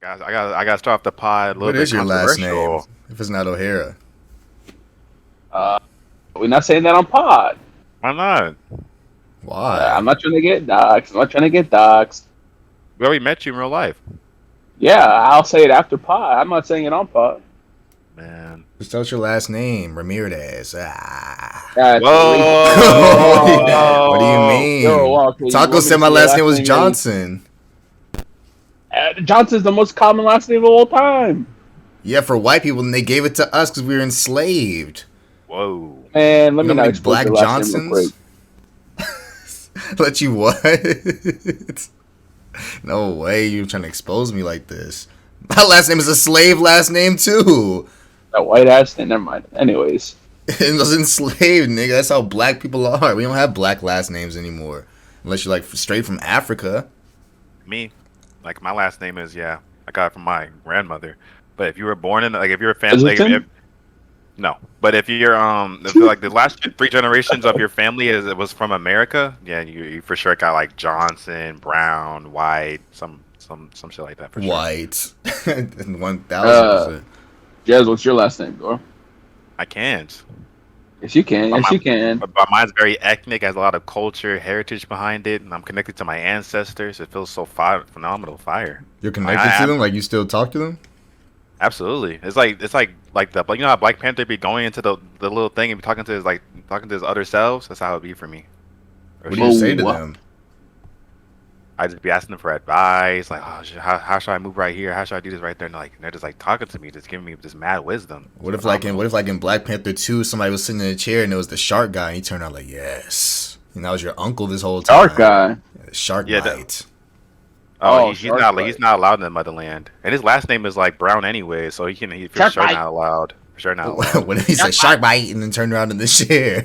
Guys, I got to start off the pod a little What bit is your last name? controversial. If it's not O'Hara, Uh, we're not saying that on pod. Why not? why? I'm not trying to get doxxed. I'm not trying to get doxxed. We already met you in real life, Yeah, I'll say it after pod. I'm not saying it on pod. man. Just tell us your last name, Ramirez. Ah. That's What do you Whoa! mean? okay, you Taco want me said to my say your last name was is- Johnson. Johnson's the most common last name of all time. Yeah, for white people, and they gave it to us because we were enslaved. Whoa! Man, let You me know how not many expose Black your last name real quick. Johnsons? Let you what? No way, you're trying to expose me like this. My last name is a slave last name too. That white ass thing. Never mind. Anyways, It was enslaved, nigga. That's how black people are. We don't have black last names anymore. Unless you're like straight from Africa. Me, like my last name is I got it from my grandmother. But if you were born in if you're a family, Pleasanton? no. But if you're if you're, like the last three generations of your family it was from America, yeah, you for sure got like Johnson, Brown, White, some shit like that for sure. White. 1000%. Jez, what's your last name, bro? I can't. Yes, you can. Yes, you can. But mine's very ethnic, has a lot of culture, heritage behind it, and I'm connected to my ancestors. It feels so phenomenal, fire. You're connected to them? Like you still talk to them? Absolutely, it's like the you know how Black Panther be going into the little thing and be talking to his other selves. That's how it be for me. What do you say to What? them? I just be asking them for advice, like, oh, how should I move right here? How should I do this right there? And they're just like talking to me, just giving me this mad wisdom. What if like in Black Panther 2 somebody was sitting in a chair and it was the shark guy and he turned out like, yes. And that was your uncle this whole time. Shark guy. Shark Yeah, bite. Oh, Shark he's not allowed in the motherland, and his last name is like Brown anyway, so he for Shark sure bite. not allowed. For sure not allowed. What if he said shark bite and then turned around in the chair?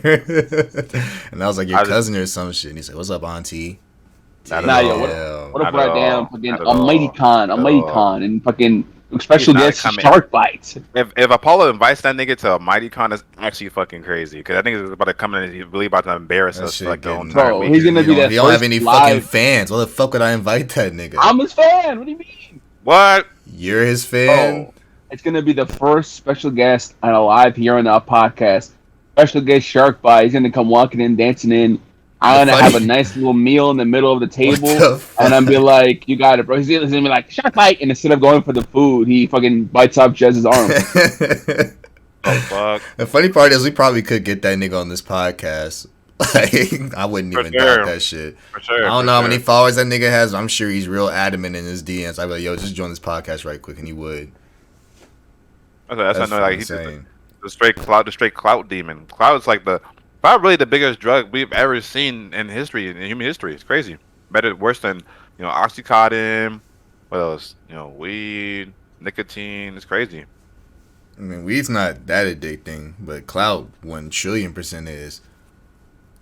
And I was like your cousin or some shit. And he said, what's up, auntie? Nah, yo, what if Not at right now all. fucking Not at Almighty all. Khan, Not at Almighty all. Khan, and fucking special He's not guest coming. shark bites. If Apollo invites that nigga to a Mighty Con, that's actually fucking crazy. Because I think it's about to come in and he's really about to embarrass That us shit for like the getting- entire Bro, week. he's gonna be that He don't have first any live- fucking fans. Why the fuck would I invite that nigga? I'm his fan. What do you mean? What? You're his fan? Bro, it's gonna be the first special guest on a live here on our podcast. Special guest shark bite. He's gonna come walking in, dancing in. I'm gonna have a nice little meal in the middle of the table, the fuck? and I'm be like, "You got it, bro." He's gonna be like, "Shark bite," and instead of going for the food, he fucking bites off Jez's arm. Oh fuck. The funny part is we probably could get that nigga on this podcast. Like, I wouldn't For even sure. doubt that shit. For sure. I don't for know how sure. many followers that nigga has. I'm sure he's real adamant in his DMs. I'd be like, yo, just join this podcast right quick, and he would. That's I know. Like he's insane. the straight clout demon. Clout is like probably the biggest drug we've ever seen in history, in human history. It's crazy. Worse than OxyContin. What else? Weed, nicotine. It's crazy. I mean, weed's not that addicting, but clout 1,000,000,000,000% is.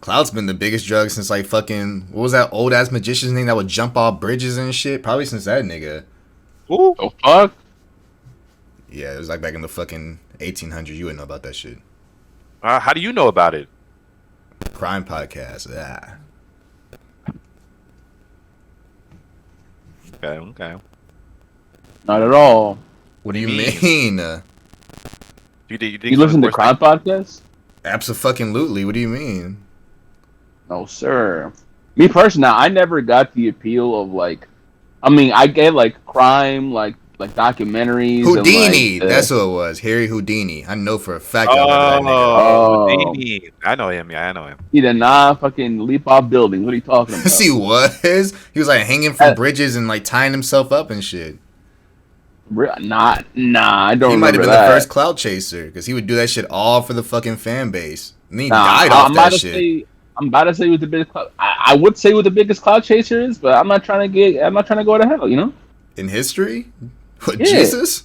Clout's been the biggest drug since like fucking, what was that old ass magician's name that would jump off bridges and shit? Probably since that nigga. Ooh. The fuck? Yeah, it was like back in the fucking 1800s. You wouldn't know about that shit. How do you know about it? Crime podcast. Ah. Okay. Not at all. What do you mean? mean? You think You listen to crime podcasts? Abso-fucking-lutely. What do you mean? No, sir. Me personally, I never got the appeal of like. I mean, I get like crime, like documentaries. Houdini. And, like, That's who it was. Harry Houdini. I know for a fact. I remember that nigga. Oh. Houdini. I know him. Yeah, I know him. he did not fucking leap off buildings. What are you talking about? Yes, he was. He was like hanging from bridges and like tying himself up and shit. Nah, I don't He might have remember been that. the first clout chaser because he would do that shit all for the fucking fan base. And then he Nah, died I'm off about that to shit. say, I'm about to say what the biggest cloud. I would say what the biggest cloud chaser is, but I'm not trying to go to hell. You know. In history? What, Yeah. Jesus?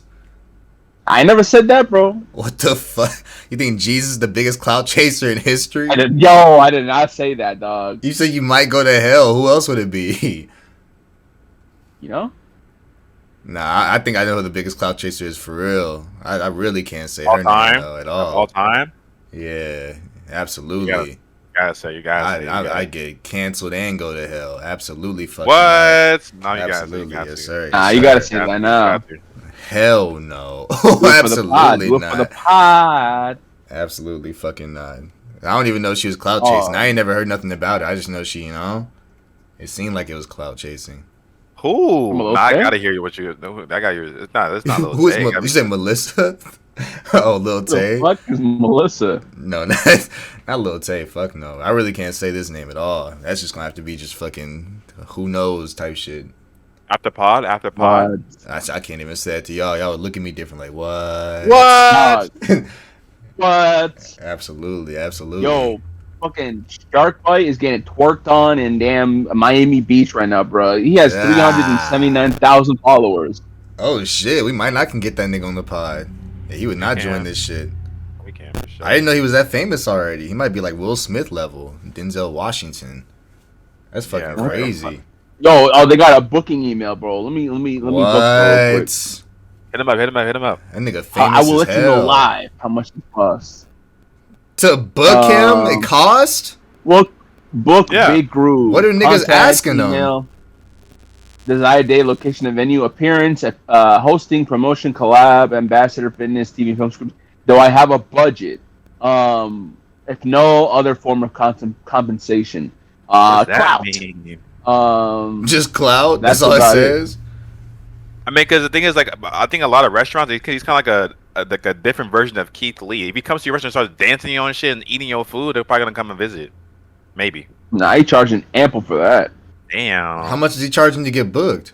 I never said that, bro. What the fuck? You think Jesus is the biggest clout chaser in history? I did not say that, dog. You said you might go to hell. Who else would it be? You know. Nah, I think I know who the biggest clout chaser is for real. I really can't say All her time? name though, at all. All time. Yeah, absolutely. Gotta gotta say, you gotta say. I get canceled and go to hell. Absolutely fucking What? No, you gotta say. You absolutely, gotta yes say. sir. Nah, yes, you sir. gotta say that now. Hell no. Do it for the pod. Absolutely Do it for the not. pod. Absolutely fucking not. I don't even know she was clout Oh. chasing. I ain't never heard nothing about it. I just know she, it seemed like it was clout chasing. Who? From a Lil Nah, I Tay? gotta hear you. What you? No, I got your. It's not. It's not. Who is you said Melissa? Oh, Lil Who Tay. the fuck is Melissa? No, not Lil Tay. Fuck no. I really can't say this name at all. That's just gonna have to be just fucking who knows type shit. After pod. After pod. I can't even say it to y'all. Y'all would look at me different like what? What? What? Absolutely, absolutely. Yo, fucking Shark Bite is getting twerked on in damn Miami Beach right now, bro. He has 379,000 followers. Oh shit, we might not can get that nigga on the pod. Yeah, he would not Yeah. join this shit. We can for sure. I didn't know he was that famous already. He might be like Will Smith level, Denzel Washington. That's fucking Yeah, crazy. Yo, oh, they got a booking email, bro. Let me book real quick. What? Hit him up. Hit him up. Hit him up. That nigga famous I will as let you know hell. live how much it costs. To book him, it cost? Book Yeah. Big Groove. What are niggas Contact, asking them? email, desired day, location and venue, appearance, hosting, promotion, collab, ambassador, fitness, TV, film scripts. Do I have a budget? If no other form of compensation. What does that Clout. mean? Just clout? That's That's all it about it. says? I mean, because the thing is, like, I think a lot of restaurants, he's kind of like a different version of Keith Lee. If he comes to your restaurant and starts dancing on shit and eating your food, they're probably gonna come and visit. Maybe. Nah, he charging ample for that. Damn. How much is he charging to get booked?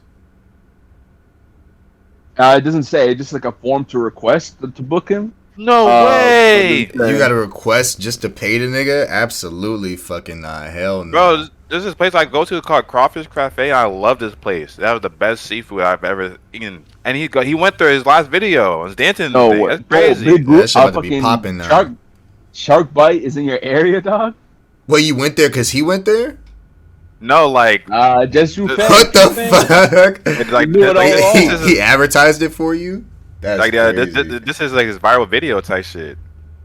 It doesn't say. It's just like a form to request to book him. No way, You got a request just to pay the nigga? Absolutely fucking not. Hell no. bro. There's this place I go to called Crawfish Cafe. I love this place. That was the best seafood I've ever eaten. And he went through his last video. Was dancing. No, thing. what? That's crazy. Big Group, That shit about to be fucking popping now. Shark Bite is in your area, dog. Well, you went there because he went there? No, like Just you fans. What the you fans. fuck? it's like You knew it all this along. is- He advertised it for you? That's like crazy. this is like his viral video type shit.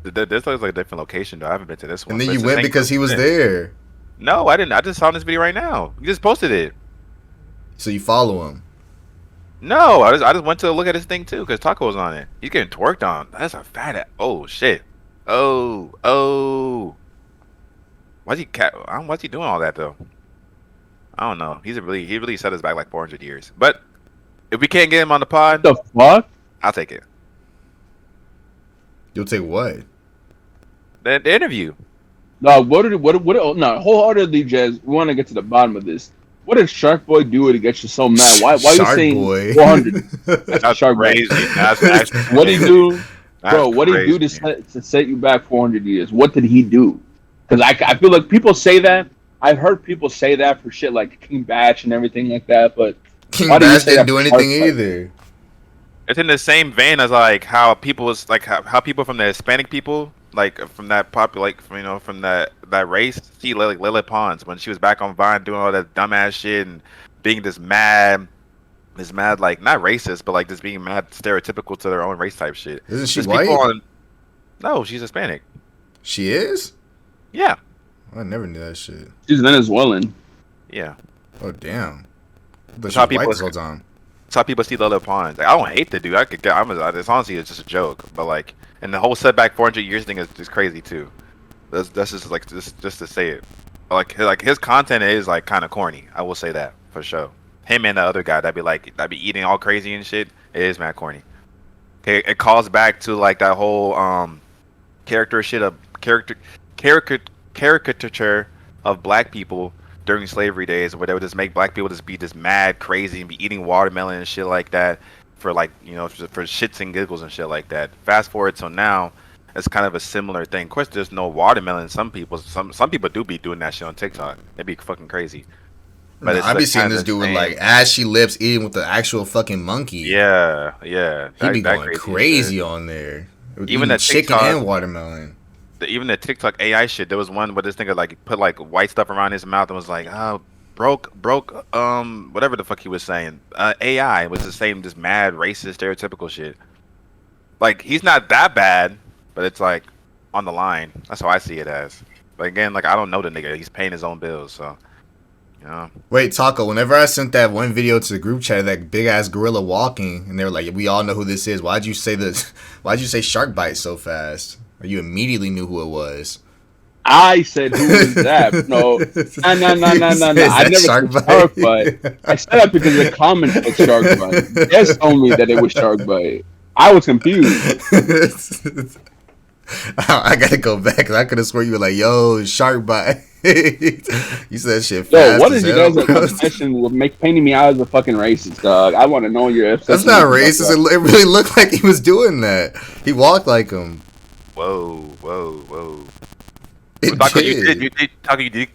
This looks like a different location though. I haven't been to this one. And then but you it's the went same because he was thing. there. No, I didn't. I just saw this video right now. You just posted it. So you follow him. No, I just went to look at his thing too because Taco was on it. He's getting twerked on. That's a fat ass. Oh shit. Oh. Why's he doing all that though? I don't know. He really set us back like 400 years. But if we can't get him on the pod, What the fuck? I'll take it. You'll take what? The interview. No, no, wholeheartedly, Jazz, we want to get to the bottom of this. What did Shark Boy do to get you so mad? Why you Shark saying Boy. 400? That's Shark Boy. crazy. That's What did he do? that's Bro, what did he do crazy. to set you back 400 years? What did he do? Because I feel like people say that. I've heard people say that for shit like King Batch and everything like that, but King why do you Bass say didn't that do for anything Shark Boy? either. It's in the same vein as like how people was like how people from the Hispanic people like from that from that race see like Lily Pons when she was back on Vine doing all that dumbass shit and being this mad like not racist but like just being mad stereotypical to their own race type shit. Isn't she There's white? people no, she's Hispanic. She is? Yeah, I never knew that shit. She's Venezuelan. yeah. Oh damn. But That's she how was people- white this whole time. That's how people see Lily Pons. Like, I don't hate the dude. It's honestly it's just a joke. But like, and the whole setback 400 years thing is just crazy too. That's just like just to say it. Like his content is like kind of corny. I will say that for sure. Him and the other guy that be eating all crazy and shit. It is mad corny. Okay, it calls back to like that whole caricature of black people during slavery days where they would just make black people just be just mad crazy and be eating watermelon and shit like that for like for shits and giggles and shit like that. Fast forward till now, it's kind of a similar thing. Of course, there's no watermelon. Some people do be doing that shit on TikTok. It'd be fucking crazy. But I be seeing this dude with like ashy lips eating with the actual fucking monkey. yeah. He be That going shit. crazy on there. Even Even that chicken TikTok- and watermelon. Even the TikTok AI shit. There was one where this nigga like put like white stuff around his mouth and was like, oh, broke, whatever the fuck he was saying. AI was the same, just mad racist, stereotypical shit. Like he's not that bad, but it's like on the line. That's how I see it as. But again, like I don't know the nigga. He's paying his own bills, so you know. Wait, Taco, whenever I sent that one video to the group chat of that big ass gorilla walking, and they were like, we all know who this is, why'd you say this? Why'd you say shark bite so fast? Or you immediately knew who it was? I said, who is that? No. No. I never said shark bite. I said that because the comment was shark bite. Yes told me that it was shark bite. I was confused. I gotta go back because I could have swore you were like, yo, shark bite. You said shit fast. Yo, what as is you hell, guys' obsession with painting me out as a fucking racist, dog? I want to know your obsession. That's not racist. It really looked like he was doing that. He walked like him. Whoa. It Taco, did.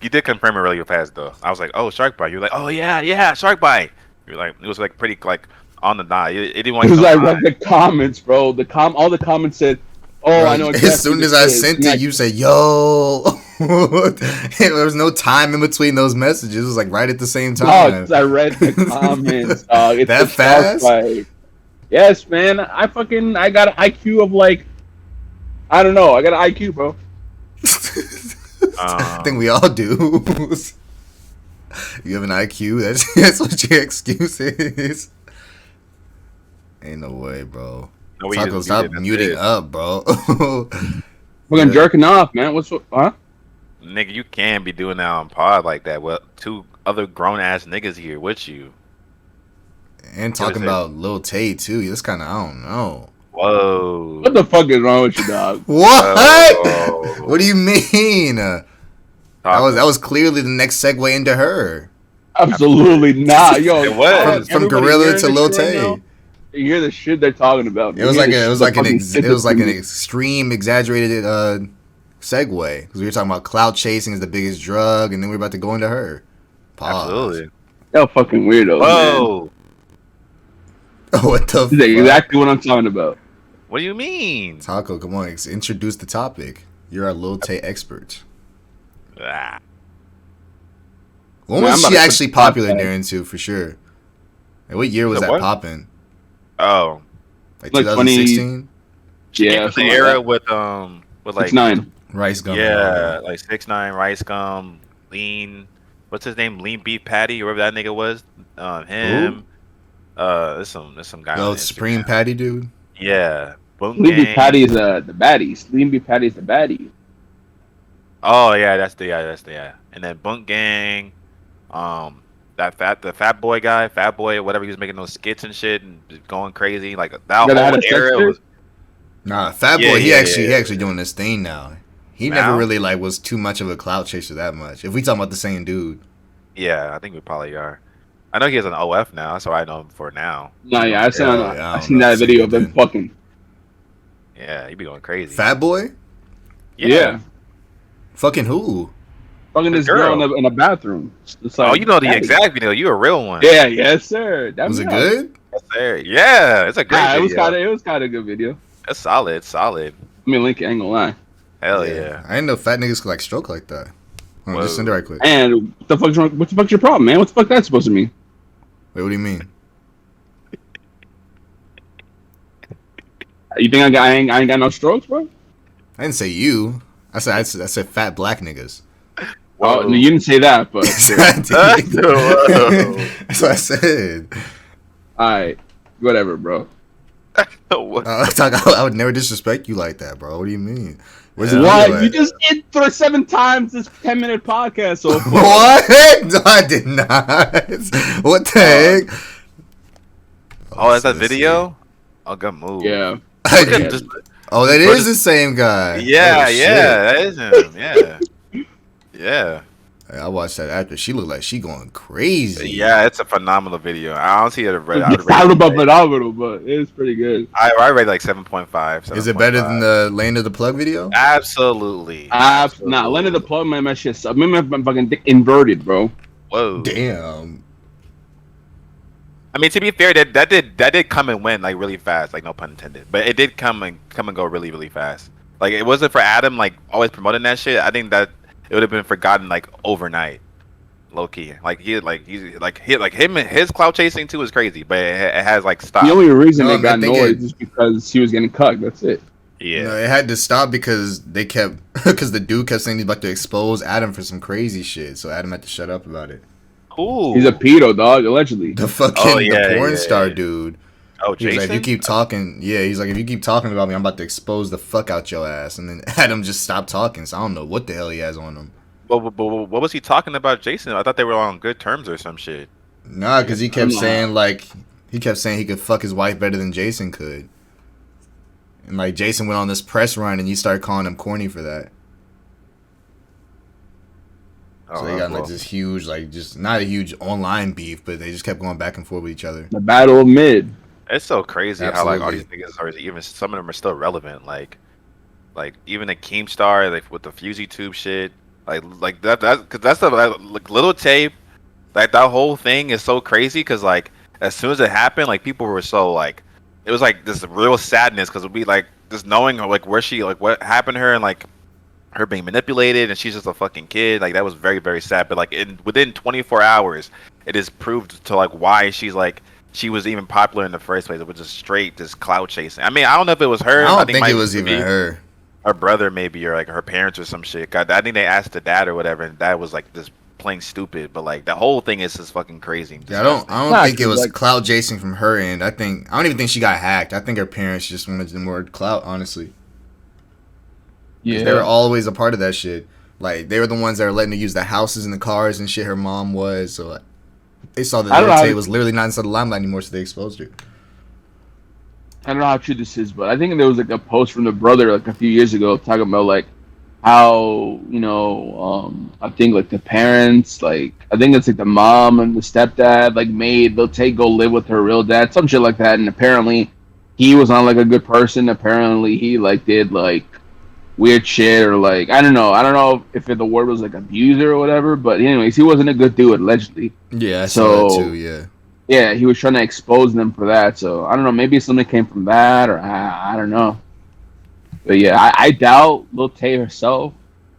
you did confirm it really fast though. I was like, oh, shark bite. You were like, oh yeah, shark bite. You're like, it was like pretty like on the dot. It didn't want you Because to I read the comments, bro. All the comments said, "Oh, Bro, I know." Exactly as soon as I sent it, you said, "Yo." There was no time in between those messages. It was like right at the same time. I read the comments. It's That the shark fast? bite. Yes, man. I got an IQ of like, I don't know. I got an IQ, bro. I think we all do. You have an IQ. That's what your excuse is. Ain't no way, bro. No, we Taco, just stop muted, that's muting it. up, bro. Fucking jerking off, man. Huh? Nigga, you can't be doing that on pod like that. Well, two other grown ass niggas here with you. And talking about Lil Tay too. That's kind of, I don't know. Whoa. What the fuck is wrong with you, dog? What? Whoa. What do you mean? That was clearly the next segue into her. Absolutely not, yo. It was. From everybody Gorilla hearing to this Lil shit Tay. right now? You hear the shit they're talking about. It was like an an extreme exaggerated segue because we were talking about cloud chasing is the biggest drug, and then we are about to go into her. Pause. Absolutely. Yo, fucking weirdo. Whoa. Man. What the? This is exactly what I'm talking about. What do you mean? Taco, come on, introduce the topic. You're our Lil Tay expert. Ah. When Man, was I'm she about to actually put popular podcast. during too, for sure? And what year was The that what? popping? Oh. Like Like 2016? Yeah, The era with like 6ix9ine. Rice gum. yeah, like 6ix9ine, Rice Gum, Lean. What's his name? Lean Beef Patty, whoever that nigga was. Him. There's some guy. Yo, on Supreme Instagram. Patty dude. Yeah. Boom Lean Beef Gang. Patty is the baddie. Lean Beef Patty is the baddie. Oh yeah, that's the And then Bunk Gang, the fat boy guy, Fat Boy, whatever, he was making those skits and shit and just going crazy. Like that That had whole a sex era tape? was. Nah, Fat Yeah, Boy, he yeah, actually doing this thing now. He never Now? really like was too much of a clout chaser that much. If we talking about the same dude. Yeah, I think we probably are. I know he has an OF now. That's what I know him for now. Nah, yeah, I seen, Yeah, I I don't seen know that if video he of them did. fucking. Yeah, he be going crazy. Fat Boy? Yeah. Fucking who? Fucking The this girl girl. in a bathroom. It's like, Oh, you know the hey. exact video. You a real one. Yeah, yes, sir. That Was it good? Yes, sir. Yeah, it's a great Nah, video. it was kind of a good video. It's solid. It's solid. I mean, link it, I ain't gonna lie. Hell yeah. I didn't know fat niggas could like stroke like that. Hold on, just Whoa. send it right quick. And what the fuck's wrong? What the fuck's your problem, man? What the fuck that's supposed to mean? Wait, what do you mean? You think I ain't got no strokes, bro? I didn't say you. I said fat black niggas. Oh, Whoa. no, you didn't say that, but I did. Whoa. That's what I said. alright, whatever, bro. What? I would never disrespect you like that, bro. What do you mean? Where's the What? video You at? just did for 7 times this 10-minute podcast so far. What? No, I did not. What the heck? Oh, that's that let's video? Oh, good move. Yeah. Look at Yeah. just- Oh, that Bro, is the same guy. yeah, Oh, yeah, shit. that is him. Yeah. Yeah. Hey, I watched that after. She looked like she going crazy. Yeah, it's a phenomenal video. I honestly had read. It's phenomenal, but it's pretty good. I rate like 7.5. Is it better than the Lane of the Plug video? Absolutely. Nah, Leonard the plug, man, my shit. I remember my fucking dick inverted, bro. Whoa. Damn. I mean, to be fair, that did come and went like really fast, like no pun intended. But it did come and go really really fast. Like it wasn't for Adam like always promoting that shit. I think that it would have been forgotten like overnight, low key. Like him and his clout chasing too is crazy, but it has like stopped. The only reason No, they got I think noise is because he was getting cucked. That's it. Yeah. No, it had to stop because they kept because the dude kept saying he's about to expose Adam for some crazy shit. So Adam had to shut up about it. He's a Who? pedo dog, allegedly. Oh The yeah, porn yeah, star yeah. dude. Oh, He was like, if you Jason. keep talking, yeah, he's like, if you keep talking about me, I'm about to expose the fuck out your ass. And then Adam just stopped talking. So I don't know what the hell he has on him. But what was he talking about, Jason? I thought they were on good terms or some shit. Nah, because he I don't kept know. saying like he kept saying he could fuck his wife better than Jason could. And like Jason went on this press run, and you started calling him corny for that. So they Oh got like well, this huge, like just not a huge online beef, but they just kept going back and forth with each other. The battle of mid. it's so crazy how like all these Absolutely. niggas are even some of them are still relevant. Like even the Keemstar, like with the Fusey Tube shit, like that because that's the like little tape. Like that whole thing is so crazy because like as soon as it happened, like people were so like it was like this real sadness because we like just knowing like where she like what happened to her and like her being manipulated and she's just a fucking kid. Like that was very very sad. But like in within 24 hours, it is proved to like why she's like she was even popular in the first place. It was just straight just clout chasing. I mean I don't know if it was her. I I don't think it think it might was even be her. her brother maybe or like her parents or some shit. God, I think they asked the dad or whatever, and dad was like just plain stupid. But like the whole thing is just fucking crazy, and Yeah, disgusting. I don't Nah, think it 'cause, was like, clout chasing from her end. I don't even think she got hacked. I think her parents just wanted more clout, honestly, because they were yeah. always a part of that shit. Like they were the ones that were letting her use the houses and the cars and shit. Her mom was so like, they saw that I don't Lil know. Tay was literally not inside the limelight anymore, so they exposed her. I don't know how true this is, but I think there was like a post from the brother like a few years ago talking about like how I think like the parents like I think it's like the mom and the stepdad like made they'll take go live with her real dad some shit like that, and apparently he was not like a good person. Apparently he like did like weird shit or like I don't know if the word was like abuser or whatever, but anyways he wasn't a good dude allegedly. Yeah, I saw that too. So Yeah, yeah, he was trying to expose them for that. So I don't know, maybe something came from that, or I don't know. But yeah, I doubt Lil Tay herself,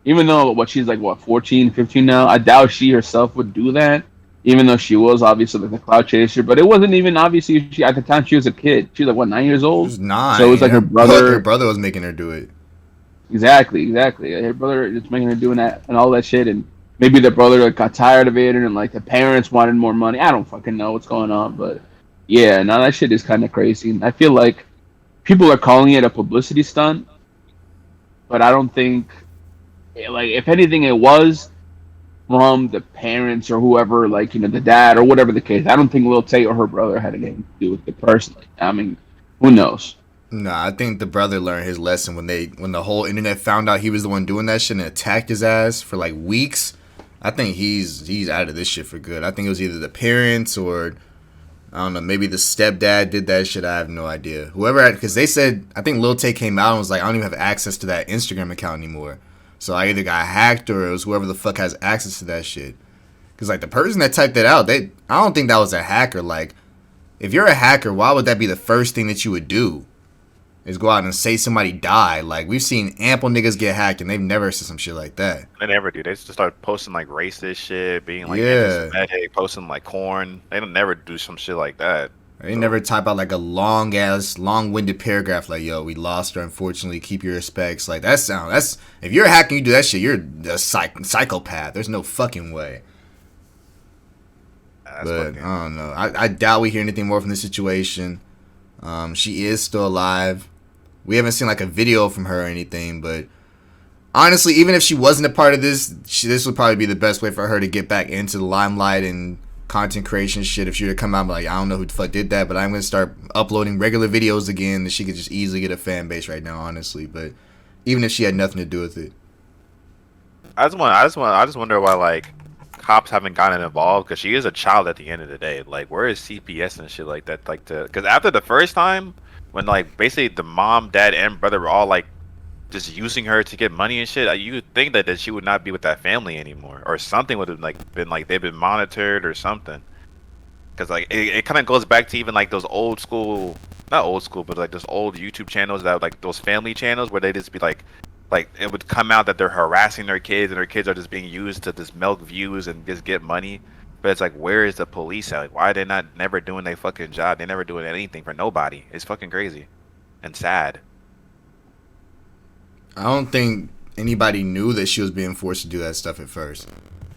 even though what she's like, what, 14, 15 now, I doubt she herself would do that, even though she was obviously like a cloud chaser. But it wasn't even obviously, she, at the time she was a kid. She was like, what, 9 years she old? was So it was 9. like her Her brother. brother was making her do it. Exactly, exactly. Her brother just making her doing that and all that shit. And maybe the brother like, got tired of it and like the parents wanted more money. I don't fucking know what's going on. But yeah, now that shit is kind of crazy. And I feel like people are calling it a publicity stunt, but I don't think like if anything it was from the parents or whoever, like the dad or whatever the case. I don't think Lil Tay or her brother had anything to do with it personally. I mean, who knows? Nah, I think the brother learned his lesson when the whole internet found out he was the one doing that shit and attacked his ass for like weeks. I think he's out of this shit for good. I think it was either the parents or I don't know, maybe the stepdad did that shit. I have no idea. Whoever had, because they said I think Lil Tay came out and was like, I don't even have access to that Instagram account anymore. So I either got hacked or it was whoever the fuck has access to that shit. Because like the person that typed that out, I don't think that was a hacker. Like if you're a hacker, why would that be the first thing that you would do? Is go out and say somebody died. Like we've seen ample niggas get hacked and they've never said some shit like that. They never do. They just start posting like racist shit, being like Yeah. anti-Semitic, posting like corn. They don't never do some shit like that. They never So type out like a long ass, long winded paragraph like, "Yo, we lost her. Unfortunately, keep your respects." Like that's if you're a hacker, and you do that shit. You're a psychopath. There's no fucking way. that's But fucking. I don't know. I doubt we hear anything more from this situation. She is still alive. We haven't seen like a video from her or anything, but honestly, even if she wasn't a part of this, this would probably be the best way for her to get back into the limelight and content creation shit. If she were to come out and be like, I don't know who the fuck did that, but I'm gonna start uploading regular videos again, that she could just easily get a fan base right now, honestly. But even if she had nothing to do with it, I just wonder why like cops haven't gotten involved because she is a child at the end of the day. Like, where is CPS and shit like that? Like, because after the first time, when like basically the mom, dad, and brother were all like just using her to get money and shit, you would think that she would not be with that family anymore, or something would have like been like they've been monitored or something. Because like it kind of goes back to even like those old school, not old school, but like those old YouTube channels that like those family channels where they just be like it would come out that they're harassing their kids and their kids are just being used to just milk views and just get money. But it's like, where is the police at? Like, why are they not never doing their fucking job? They never doing anything for nobody. It's fucking crazy and sad. I don't think anybody knew that she was being forced to do that stuff at first.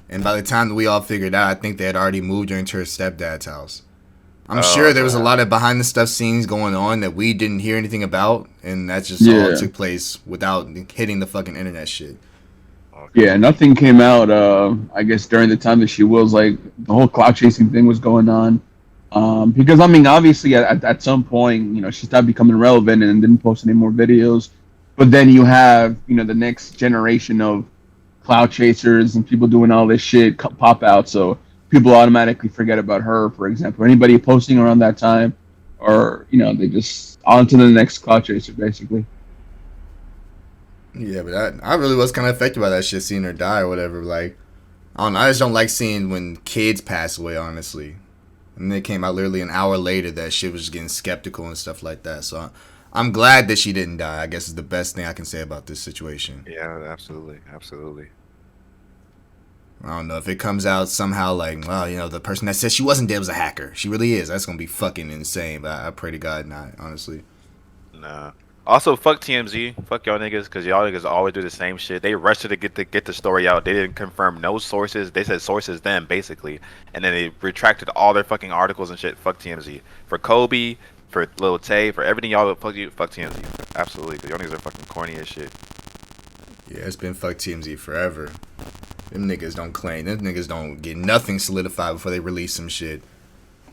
And by the time that we all figured out, I think they had already moved her into her stepdad's house. I'm sure there was a lot of behind the stuff scenes going on that we didn't hear anything about, and that just all took place without hitting the fucking internet shit. Okay. Yeah, nothing came out. I guess during the time that she was like the whole cloud chasing thing was going on. Because I mean, obviously at some point, you know, she stopped becoming relevant and didn't post any more videos. But then you have, you know, the next generation of cloud chasers and people doing all this shit pop out. So people automatically forget about her, for example. Anybody posting around that time, or you know, they just on to the next cloud chaser, basically. Yeah, but I really was kind of affected by that shit, seeing her die or whatever. Like, I don't know, I just don't like seeing when kids pass away, honestly. And it came out literally an hour later that shit was just getting skeptical and stuff like that. So I'm glad that she didn't die. I guess is the best thing I can say about this situation. Yeah, absolutely, absolutely. I don't know if it comes out somehow like, well, you know, the person that said she wasn't dead was a hacker. She really is. That's gonna be fucking insane. But I pray to God not, honestly. Nah. Also, fuck TMZ. Fuck y'all niggas, because y'all niggas always do the same shit. They rushed to get the story out. They didn't confirm no sources. They said sources then, basically. And then they retracted all their fucking articles and shit. Fuck TMZ. For Kobe, for Lil Tay, for everything y'all, fuck you, fuck TMZ. Absolutely, because y'all niggas are fucking corny as shit. Yeah, it's been fuck TMZ forever. Them niggas don't claim. Them niggas don't get nothing solidified before they release some shit.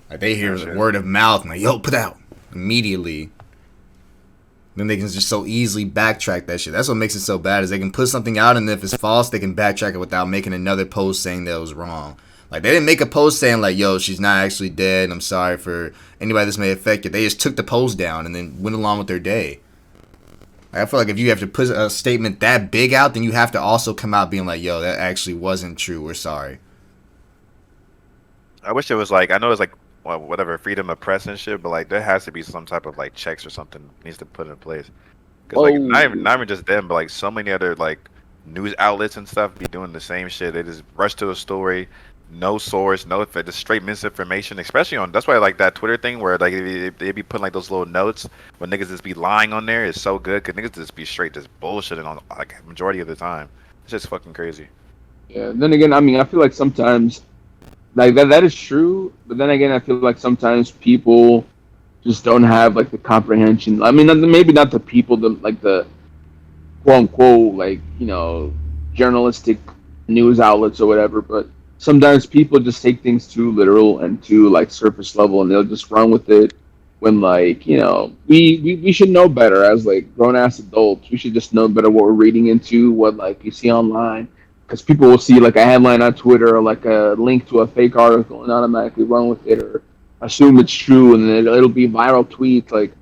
Like, they hear the word of mouth, like, yo, put out. Immediately. Then they can just so easily backtrack that shit. That's what makes it so bad, is they can put something out, and if it's false, they can backtrack it without making another post saying that it was wrong. Like, they didn't make a post saying, like, yo, she's not actually dead, I'm sorry for anybody this may affect you. They just took the post down and then went along with their day. Like, I feel like if you have to put a statement that big out, then you have to also come out being like, yo, that actually wasn't true, we're sorry. I wish it was like, I know it's like, well, whatever, freedom of press and shit, but like there has to be some type of like checks or something needs to put in place. Because like not even just them, but like so many other like news outlets and stuff be doing the same shit. They just rush to a story, no source, no, just straight misinformation. Especially on, that's why I like that Twitter thing where like they be putting like those little notes when niggas just be lying on there. It's so good because niggas just be straight just bullshitting on like majority of the time. It's just fucking crazy. Yeah. Then again, I mean, I feel like sometimes like that is true, but then again, I feel like sometimes people just don't have like the comprehension. I mean, maybe not the people, like the quote unquote like, you know, journalistic news outlets or whatever, but sometimes people just take things too literal and too like surface level, and they'll just run with it when, like, you know, we should know better as like grown ass adults. We should just know better what we're reading into, what like you see online, because people will see like a headline on Twitter or like a link to a fake article and automatically run with it or assume it's true, and then it'll be viral tweets like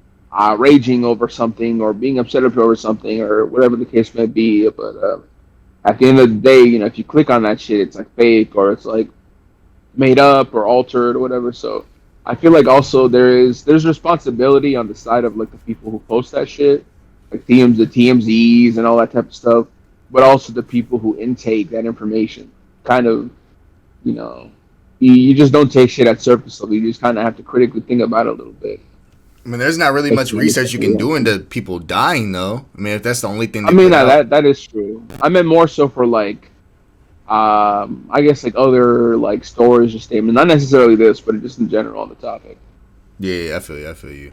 raging over something or being upset over something or whatever the case may be. But at the end of the day, you know, if you click on that shit, it's like fake or it's like made up or altered or whatever. So I feel like also there's responsibility on the side of like the people who post that shit, like the TMZs and all that type of stuff, but also the people who intake that information. Kind of, you know, you just don't take shit at surface level. You just kind of have to critically think about it a little bit. I mean, there's not really much research you can do into people dying, though. I mean, if that's the only thing. I mean, that is true. I meant more so for like, I guess like other like stories or statements. Not necessarily this, but just in general on the topic. Yeah, I feel you.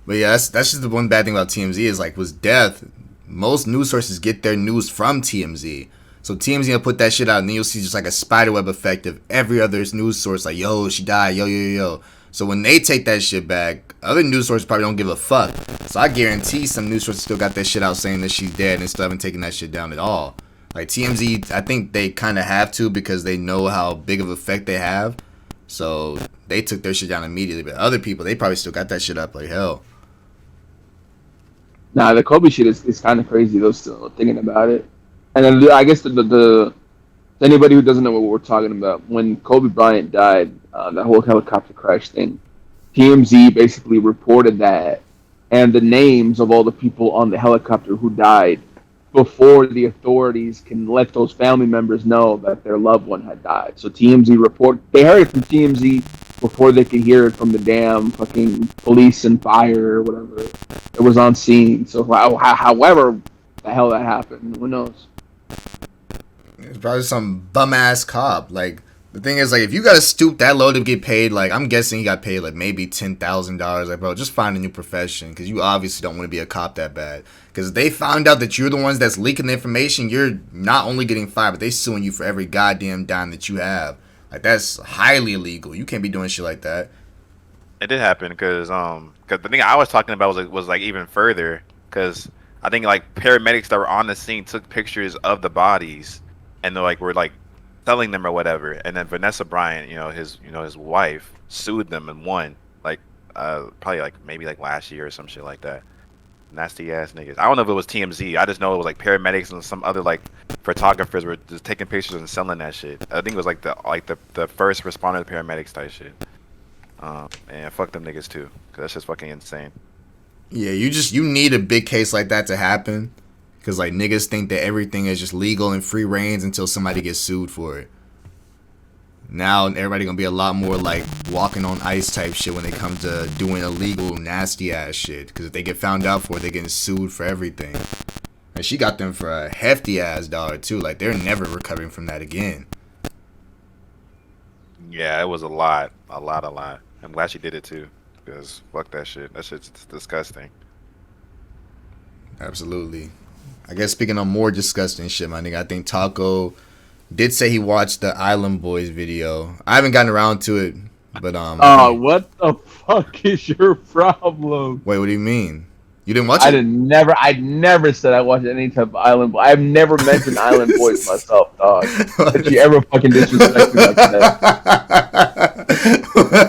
But yeah, that's just the one bad thing about TMZ is like with death, most news sources get their news from TMZ. So TMZ will put that shit out, and then you'll see just like a spiderweb effect of every other news source, like, yo, she died, yo. So when they take that shit back, other news sources probably don't give a fuck. So I guarantee some news sources still got that shit out saying that she's dead and still haven't taken that shit down at all. Like TMZ, I think they kind of have to because they know how big of an effect they have. So they took their shit down immediately. But other people, they probably still got that shit up like hell. Nah, the Kobe shit is kind of crazy though, still thinking about it. And then I guess the anybody who doesn't know what we're talking about, when Kobe Bryant died, that whole helicopter crash thing, TMZ basically reported that and the names of all the people on the helicopter who died before the authorities can let those family members know that their loved one had died. So they heard it from TMZ before they could hear it from the damn fucking police and fire or whatever it was on scene. So however the hell that happened. Who knows? It's probably some bum ass cop. Like the thing is, like if you gotta stoop that low to get paid, like I'm guessing he got paid like maybe $10,000. Like bro, just find a new profession because you obviously don't want to be a cop that bad. Because if they found out that you're the ones that's leaking the information, you're not only getting fired, but they suing you for every goddamn dime that you have. Like that's highly illegal. You can't be doing shit like that. It did happen because the thing I was talking about was like even further because I think like paramedics that were on the scene took pictures of the bodies and they're like were like selling them or whatever, and then Vanessa Bryant, his wife sued them and won like probably like maybe like last year or some shit like that. Nasty ass niggas. I don't know if it was TMZ. I just know it was like paramedics and some other like photographers were just taking pictures and selling that shit. I think it was like the first responder paramedics type shit. And fuck them niggas too, cause that's just fucking insane. Yeah, you need a big case like that to happen, cause like niggas think that everything is just legal and free reigns until somebody gets sued for it. Now everybody gonna be a lot more like walking on ice type shit when it comes to doing illegal nasty ass shit. Cause if they get found out for it, they getting sued for everything. And she got them for a hefty ass dollar too. Like they're never recovering from that again. Yeah, it was a lot. I'm glad she did it too, because fuck that shit. That shit's disgusting. Absolutely. I guess speaking on more disgusting shit, my nigga, I think Taco did say he watched the Island Boys video. I haven't gotten around to it, but What the fuck is your problem? Wait, what do you mean? You didn't watch I it? I never said I watched any type of Island Boy. I've never mentioned Island Boys myself, dog. Did you ever fucking disrespect me like that?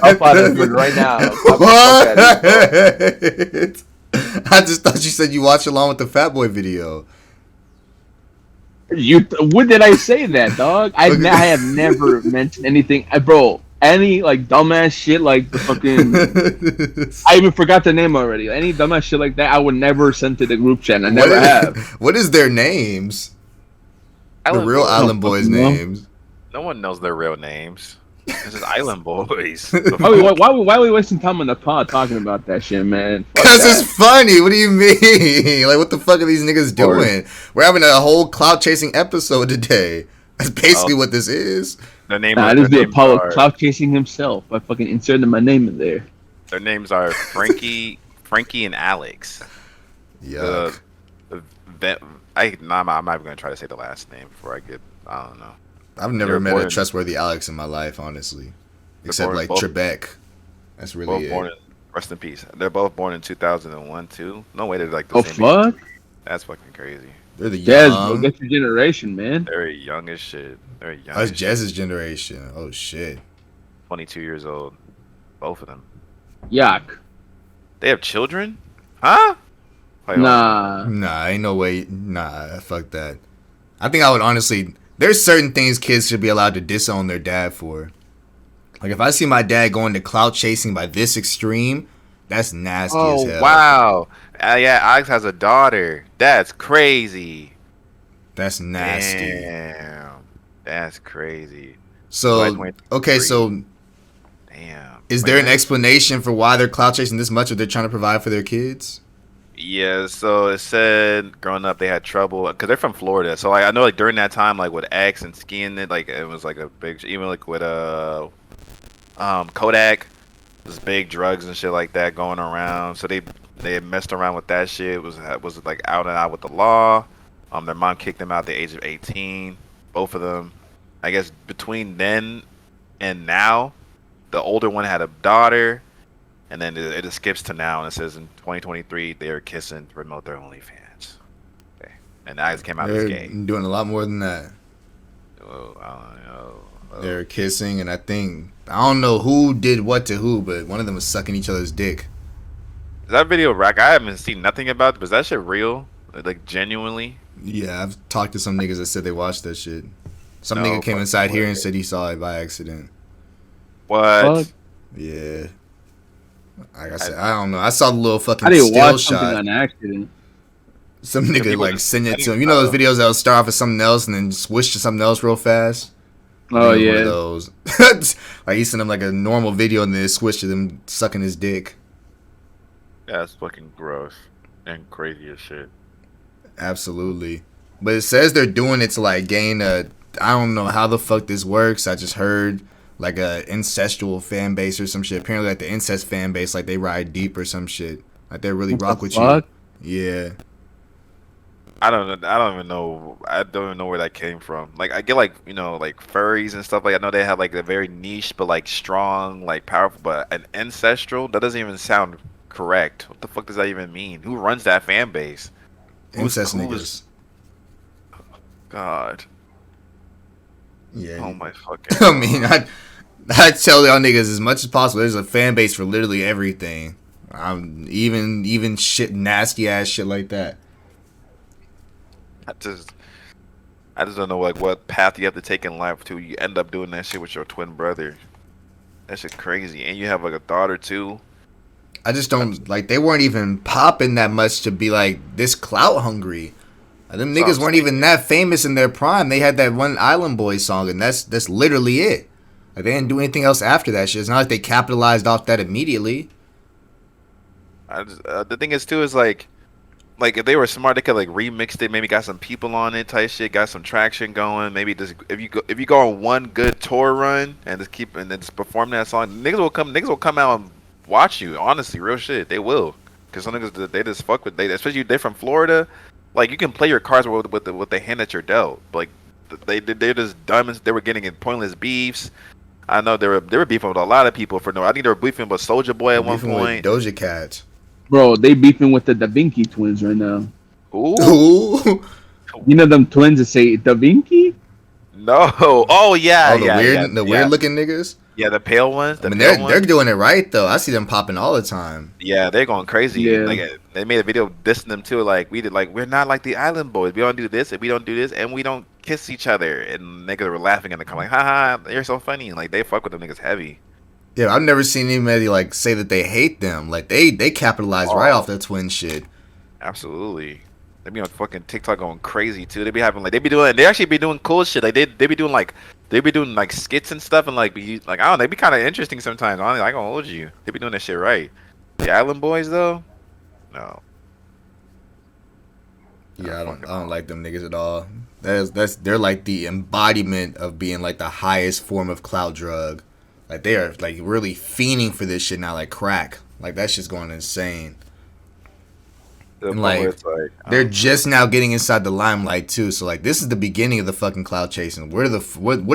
I'll find it right now. What? I just thought you said you watched along with the Fat Boy video. When did I say that, dog? I have never mentioned anything, bro. Any like dumbass shit like the fucking I even forgot the name already. Any dumbass shit like that I would never send to the group chat. I never have. What is their names? The real Island Boys names. No one knows their real names. This is Island Boys. Why are we wasting time on the pod talking about that shit, man? Because it's funny. What do you mean? Like, what the fuck are these niggas doing? We're having a whole cloud chasing episode today. That's basically what this is. Their name. Nah, this is the Apollo cloud chasing himself by fucking inserting my name in there. Their names are Frankie, and Alex. Yuck. I'm not even gonna try to say the last name before I get. I don't know. I've never met a trustworthy Alex in my life, honestly, except like Trebek. That's really it. Rest in peace. They're both born in 2001 too. No way they're like the Oh same fuck! age. That's fucking crazy. They're the young. Jazz, get your generation, man. They're young as shit. They're young. That's Jazz's generation. Oh shit. 22 years old. Both of them. Yuck. They have children? Huh? Wait, Nah, ain't no way. Nah, fuck that. I think I would honestly. There's certain things kids should be allowed to disown their dad for. Like if I see my dad going to clout chasing by this extreme, that's nasty as hell. Oh wow. Yeah, Alex has a daughter. That's crazy. That's nasty. Damn. That's crazy. So okay, so damn. Is there an explanation for why they're clout chasing this much, or they're trying to provide for their kids? Yeah, so it said growing up they had trouble because they're from Florida. So like I know like during that time like with X and skiing it like it was like a big even like with Kodak, there's big drugs and shit like that going around. So they had messed around with that shit. Was like out and out with the law. Their mom kicked them out at the age of 18. Both of them. I guess between then and now, the older one had a daughter. And then it just skips to now, and it says in 2023 they are kissing to promote their OnlyFans. Okay. And Alex came out as gay. Doing a lot more than that. Oh, I don't know. They're kissing, and I don't know who did what to who, but one of them was sucking each other's dick. Is that video rack? I haven't seen nothing about it, but is that shit real? Like genuinely? Yeah, I've talked to some niggas that said they watched that shit. Some nigga came inside here and said he saw it by accident. What? Yeah. Like I said, I don't know. I saw the little fucking I didn't still watch shot. something on accident. Some nigga like send it to him. You know those videos that'll start off as something else and then switch to something else real fast? Oh yeah. One of those. Like he sent him like a normal video and then it switched to them sucking his dick. Yeah, it's fucking gross and crazy as shit. Absolutely. But it says they're doing it to like gain a. I don't know how the fuck this works. I just heard like a incestual fan base or some shit. Apparently, like the incest fan base, like they ride deep or some shit. Like they really What rock the with fuck? you. Yeah. I don't know. I don't even know. I don't even know where that came from. Like I get like like furries and stuff. Like I know they have like a very niche but like strong, like powerful. But an ancestral that doesn't even sound correct. What the fuck does that even mean? Who runs that fan base? Incest Who's niggas. God? Yeah. Oh my fucking I mean, God. I tell y'all niggas as much as possible. There's a fan base for literally everything. Even shit nasty ass shit like that. I just I just don't know like what path you have to take in life to you end up doing that shit with your twin brother. That shit crazy. And you have like a daughter too. I just I don't like they weren't even popping that much to be like this clout hungry. Them So I'm niggas weren't saying. even that famous in their prime. They had that one Island Boys song, and that's literally it. Like they didn't do anything else after that shit. It's not like they capitalized off that immediately. The thing is too is like if they were smart, they could like remixed it, maybe got some people on it, type shit, got some traction going. Maybe just if you go on one good tour run and just keep and then just perform that song, niggas will come out and watch you. Honestly, real shit, they will. Cause some niggas they just fuck with they, especially they from Florida. Like you can play your cards with the hand that you're dealt. Like they're just dumb. They were getting in pointless beefs. I know they were beefing with a lot of people for no. I think they were beefing with Soldier Boy They're at one beefing with point. Doja Cat. Bro, they beefing with the Da Vinci twins right now. Ooh. Ooh. You know them twins that say Da Vinci? No. Oh yeah, Oh, yeah, yeah, the weird yeah. looking niggas. Yeah, the pale ones, I the mean, pale they're ones. doing it right though. I see them popping all the time. Yeah, they're going crazy. Yeah. Like they made a video dissing them too. Like we did, like we're not like the Island Boys. We don't do this, and we don't do this, and we don't kiss each other. And niggas were laughing in the comment, like, haha, you're so funny. Like they fuck with them niggas heavy. Yeah, I've never seen anybody like say that they hate them. Like they capitalized right off Oh, that twin shit. absolutely. They be on fucking TikTok going crazy too. They be having like they actually be doing cool shit. Like they be doing like skits and stuff and like be like I don't know, they be kind of interesting sometimes. Honestly, I gonna hold you. They be doing that shit right. The Island Boys though, no. Yeah, Fucking I don't like them niggas at all. They're like the embodiment of being like the highest form of clout drug. Like they are like really fiending for this shit now, like crack. Like that shit's going insane. to the And point where like it's like they're just now getting inside the limelight too. So like this is the beginning of the fucking clout chasing. What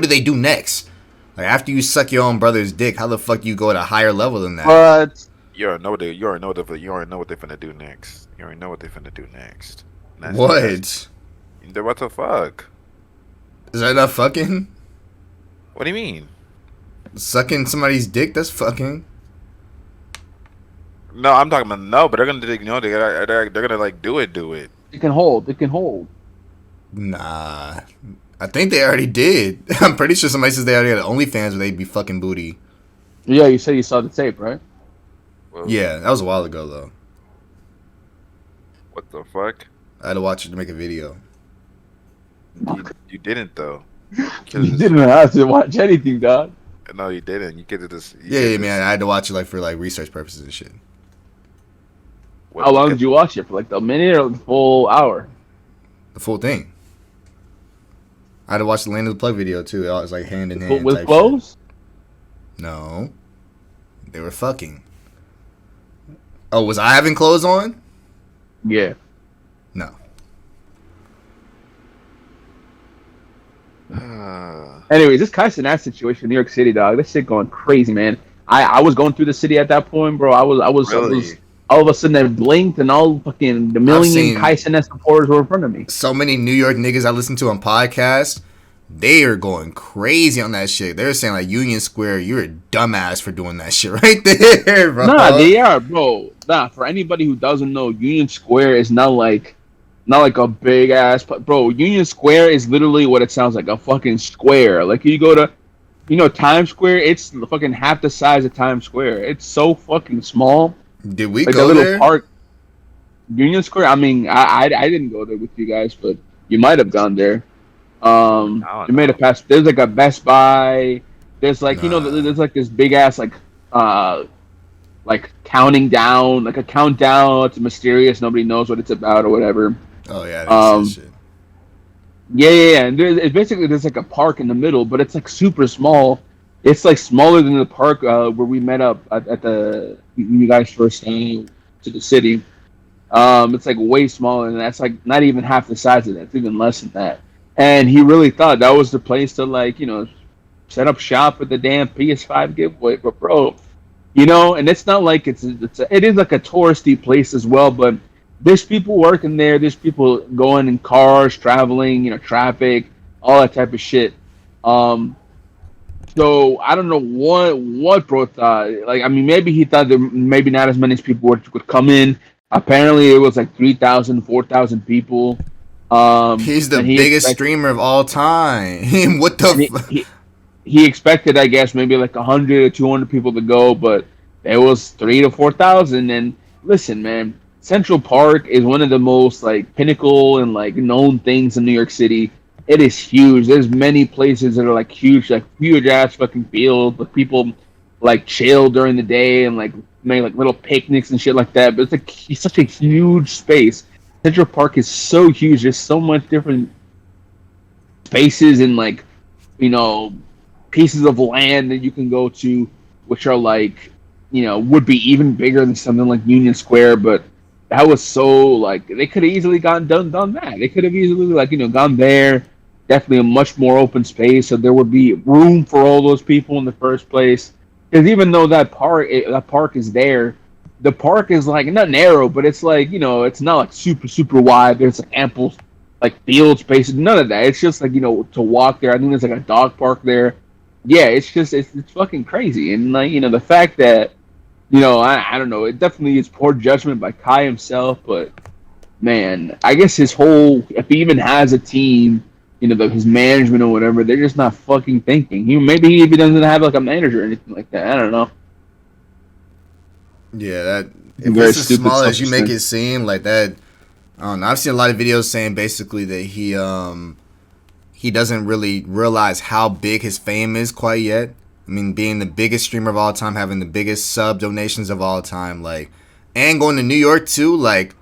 do they do next? Like after you suck your own brother's dick, how the fuck you go at a higher level than that? But you already know what they're finna do next. You already know what they're finna do next. What? What the fuck? Is that not fucking? What do you mean? Sucking somebody's dick? That's fucking. No, I'm talking about no, but they're gonna they're gonna like do it. it can hold. It can hold. Nah. I think they already did. I'm pretty sure somebody says they already had OnlyFans where they'd be fucking booty. Yeah, you said you saw the tape, right? Well, Yeah, that was a while ago though. what the fuck? I had to watch it to make a video. You didn't though. You didn't have to watch anything, dog. No, you didn't. You get to this. Yeah, man, I had to watch it like for like research purposes and shit. How long did you watch it? For like a minute or the full hour? The full thing. I had to watch the Land of the Plug video too. It was like hand in hand. With type clothes? shit. No. They were fucking. Oh, was I having clothes on? Yeah. No. Anyways, this Kai Cenat situation in New York City, dog. This shit going crazy, man. I was going through the city at that point, bro. I was Really? all of a sudden I blinked and all fucking the I've million seen- Kai Cenat supporters were in front of me. So many New York niggas I listen to on podcasts, they are going crazy on that shit. They're saying like Union Square, you're a dumbass for doing that shit right there, bro. Nah, they are, bro. Nah, for anybody who doesn't know, Union Square is not like a big ass, bro. Union Square is literally what it sounds like, a fucking square. Like you go to, Times Square, it's fucking half the size of Times Square. It's so fucking small. Did we Like go a little there? park. Union Square. I mean, I didn't go there with you guys, but you might have gone there. don't You made know. it past. There's like a Best Buy. There's like Nah. there's like this big ass like counting down, like a countdown. It's mysterious. Nobody knows what it's about or whatever. Oh yeah, they said Um, shit. yeah. And there's like a park in the middle, but it's like super small. It's like smaller than the park where we met up at the when you guys first came to the city. It's like way smaller, and that's like not even half the size of that. It's even less than that. And he really thought that was the place to like set up shop with the damn PS5 giveaway. But bro, and it's not like it is like a touristy place as well, but there's people working there. There's people going in cars, traveling, traffic, all that type of shit. Um, so I don't know what bro thought. Like, I mean, maybe he thought that maybe not as many people would come in. Apparently, it was like 3,000, 4,000 people. He's the And he biggest expected, streamer of all time. What the? and he expected, I guess, maybe like 100 or 200 people to go, but it was 3 to 4,000. And listen, man, Central Park is one of the most like pinnacle and like known things in New York City. It is huge. There's many places that are like huge ass fucking fields with people like chill during the day and like make like little picnics and shit like that. But it's such a huge space. Central Park is so huge. There's so much different spaces and like you know pieces of land that you can go to, which are like, would be even bigger than something like Union Square. But that was so like they could have easily done that. They could have easily like gone there. Definitely a much more open space, so there would be room for all those people in the first place. Because even though that park is there, the park is like not narrow, but it's like it's not like super super wide. There's like ample like field spaces, none of that. It's just like to walk there. I think there's like a dog park there. Yeah, it's fucking crazy, and like the fact that I don't know. It definitely is poor judgment by Kai himself, but man, I guess his whole if he even has a team, his management or whatever, they're just not fucking thinking. Maybe he even doesn't have like a manager or anything like that. I don't know. Yeah, that if Very it's as stupid, small as you selfish make thing. it seem, like that. I don't know. I've seen a lot of videos saying basically that he doesn't really realize how big his fame is quite yet. I mean, being the biggest streamer of all time, having the biggest sub donations of all time, like, and going to New York too, like,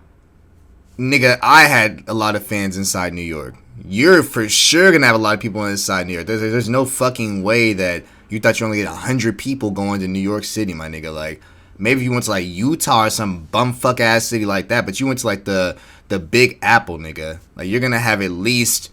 nigga, I had a lot of fans inside New York. You're for sure gonna have a lot of people inside New York. There's no fucking way that you thought you only get 100 people going to New York City, my nigga. Like, maybe you went to like Utah or some bumfuck ass city like that, but you went to like the Big Apple, nigga. Like, you're gonna have at least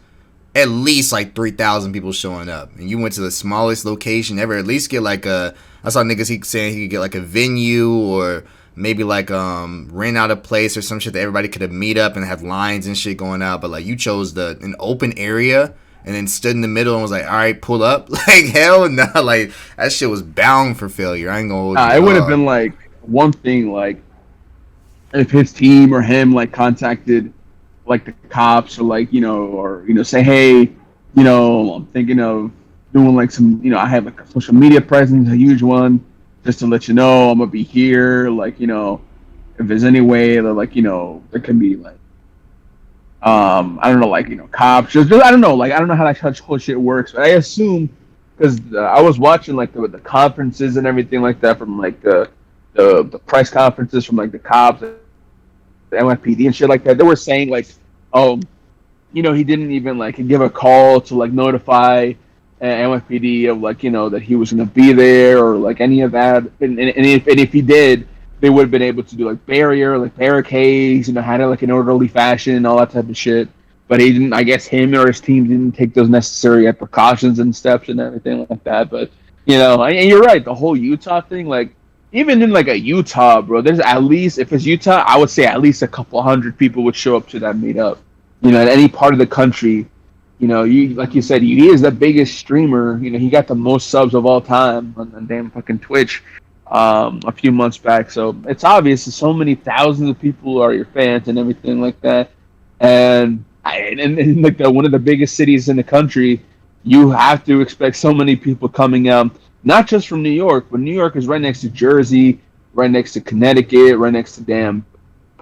like 3,000 people showing up, and you went to the smallest location ever. At least get like I saw niggas saying he could get like a venue or maybe like rent out a place or some shit that everybody could have meet up and have lines and shit going out. But like you chose an open area and then stood in the middle and was like, all right, pull up. Like, hell no. Like, that shit was bound for failure. I ain't gonna hold you, It would have dog. been like one thing, like if his team or him like contacted like the cops or like say, hey, I'm thinking of doing like some, I have like a social media presence, a huge one, just to let you know I'm gonna be here, like if there's any way that like there can be like I don't know, like cops, just I don't know, like I don't know how that whole shit works, but I assume because I was watching like the conferences and everything like that from like the press conferences from like the cops, the NYPD and shit like that. They were saying like, oh, he didn't even like give a call to like notify NYPD of like that he was gonna be there or like any of that. And if he did, they would have been able to do like barricades, had it like in orderly fashion and all that type of shit. But he didn't. I guess him or his team didn't take those necessary precautions and steps and everything like that. But and you're right. The whole Utah thing, like even in like a Utah, bro, there's at least if it's Utah, I would say at least a couple hundred people would show up to that meetup. At any part of the country, you like you said, he is the biggest streamer. He got the most subs of all time on damn fucking Twitch, a few months back. So it's obvious that so many thousands of people are your fans and everything like that. And like one of the biggest cities in the country, you have to expect so many people coming out, not just from New York, but New York is right next to Jersey, right next to Connecticut, right next to damn,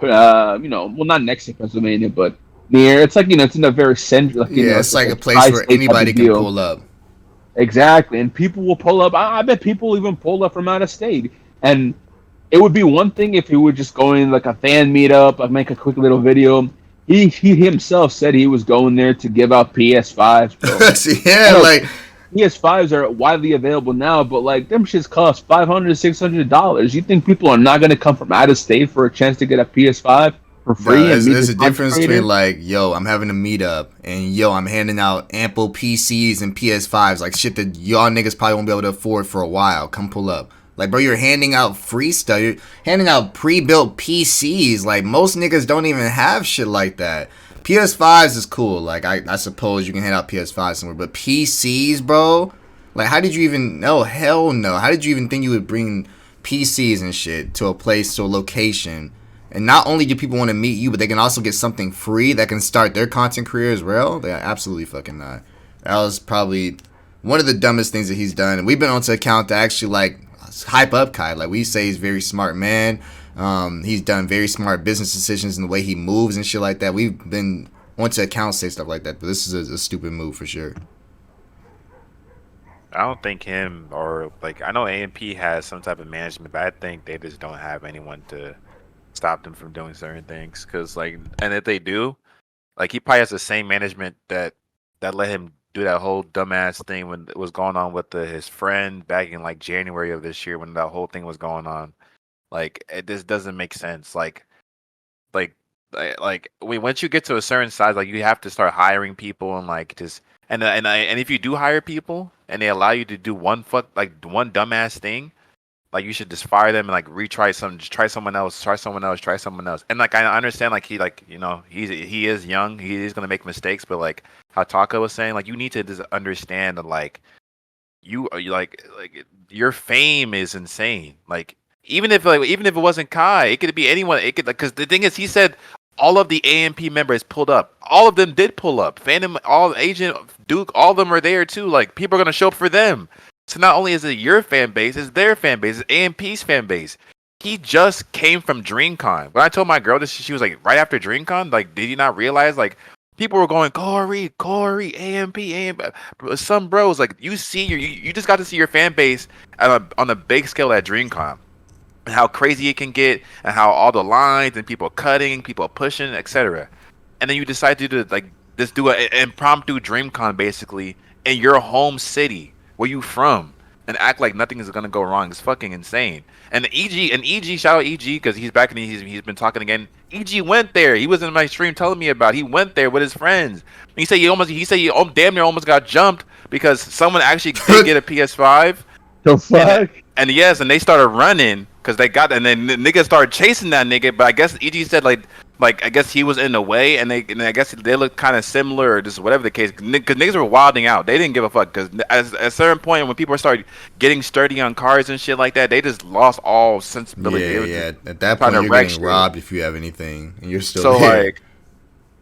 well, not next to Pennsylvania, but near. It's like it's in a very central, like Yeah, it's it's like like a a place where tri-state type anybody of can deal. pull up. Exactly, and people will pull up. I bet people even pull up from out of state, and it would be one thing if he would just go in like a fan meetup, like make a quick little video. He himself said he was going there to give out PS5s, bro. I Yeah, know like PS5s are widely available now, but like them shits cost $500, $600. You think people are not gonna come from out of state for a chance to get a PS5 for no, free and meet there's the a content difference between creator? like, yo, I'm having a meetup and yo, I'm handing out ample PCs and PS5s, like shit that y'all niggas probably won't be able to afford for a while. Come pull up. Like, bro, you're handing out free stuff. You're handing out pre-built PCs. Like, most niggas don't even have shit like that. PS5s is cool. Like, I suppose you can hand out PS5s somewhere. But PCs, bro? Like, how did you even... No, hell no. How did you even think you would bring PCs and shit to a place, to a location? And not only do people want to meet you, but they can also get something free that can start their content career as well? They absolutely fucking not. That was probably one of the dumbest things that he's done. And we've been onto account to actually, like, hype up Kai. Like, we say he's a very smart man. He's done very smart business decisions in the way he moves and shit like that. We've been onto account say stuff like that, but this is a stupid move for sure. I don't think him or like I know AMP has some type of management, but I think they just don't have anyone to stop them from doing certain things. Cause like, and if they do, like he probably has the same management that let him do that whole dumbass thing when it was going on with his friend back in like January of this year when that whole thing was going on. Like it just doesn't make sense. Like like when once you get to a certain size, like you have to start hiring people and like just and if you do hire people and they allow you to do one dumbass thing, like you should just fire them and like retry some, just try someone else, try someone else, try someone else. And like I understand like he like he is young, he is gonna make mistakes, but like how Taka was saying, like you need to just understand that like like your fame is insane. Like even if it wasn't Kai, it could be anyone. It could like because the thing is, he said all of the AMP members pulled up. All of them did pull up. Phantom, all Agent Duke, all of them are there too. Like people are gonna show up for them. So not only is it your fan base, it's their fan base, it's AMP's fan base. He just came from DreamCon. When I told my girl this, she was like, right after DreamCon, like, did you not realize like people were going Corey, AMP. Some bros like you just got to see your fan base on a big scale at DreamCon and how crazy it can get and how all the lines and people cutting, people pushing, etc. And then you decide to do like just do an impromptu DreamCon basically in your home city where you from and act like nothing is gonna go wrong. It's fucking insane. And EG, shout out EG because he's back and he's been talking again. EG went there. He was in my stream telling me about. He went there with his friends. He said he damn near almost got jumped because someone actually did get a PS5. The fuck? And yes, and they started running because they got, and then the nigga started chasing that nigga. But I guess EG said like I guess he was in the way, and I guess they looked kind of similar, or just whatever the case. Because niggas were wilding out, they didn't give a fuck. Because at a certain point, when people started getting sturdy on cars and shit like that, they just lost all sensibility. Yeah. At that point, you're getting robbed if you have anything, and you're still so there. like,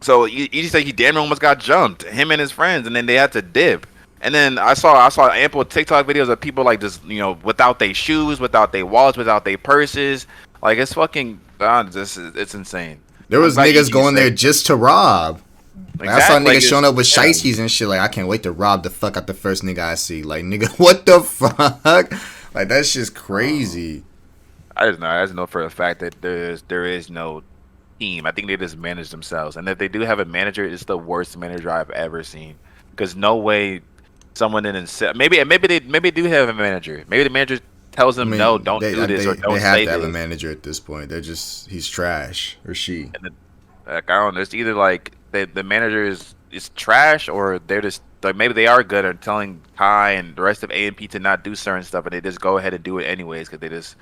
so EG said he damn near almost got jumped, him and his friends, and then they had to dip. And then I saw ample TikTok videos of people like just without their shoes, without their wallets, without their purses. Like it's fucking it's insane. There was niggas going there just to rob. Like, I saw niggas showing up with shiesties and shit. Like, I can't wait to rob the fuck out the first nigga I see. Like, nigga, what the fuck? Like, that's just crazy. I just know for a fact that there is no team. I think they just manage themselves. And if they do have a manager, it's the worst manager I've ever seen. Because no way someone didn't maybe they do have a manager. Maybe the manager tells them no, don't do this or don't say this. They have to have a manager at this point. He's trash or she. And like I don't know, it's either like the manager is trash or they're just like maybe they are good at telling Kai and the rest of AMP to not do certain stuff and they just go ahead and do it anyways because they just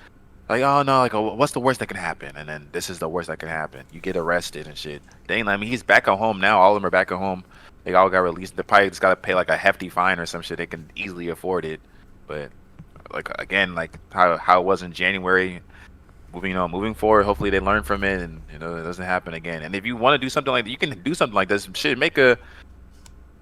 like oh no like what's the worst that can happen and then this is the worst that can happen. You get arrested and shit. Dang, I mean he's back at home now. All of them are back at home. They all got released. They probably just got to pay like a hefty fine or some shit. They can easily afford it. But like again, like how it was in January, moving forward. Hopefully they learn from it, and it doesn't happen again. And if you want to do something like that, you can do something like this. Shit, it doesn't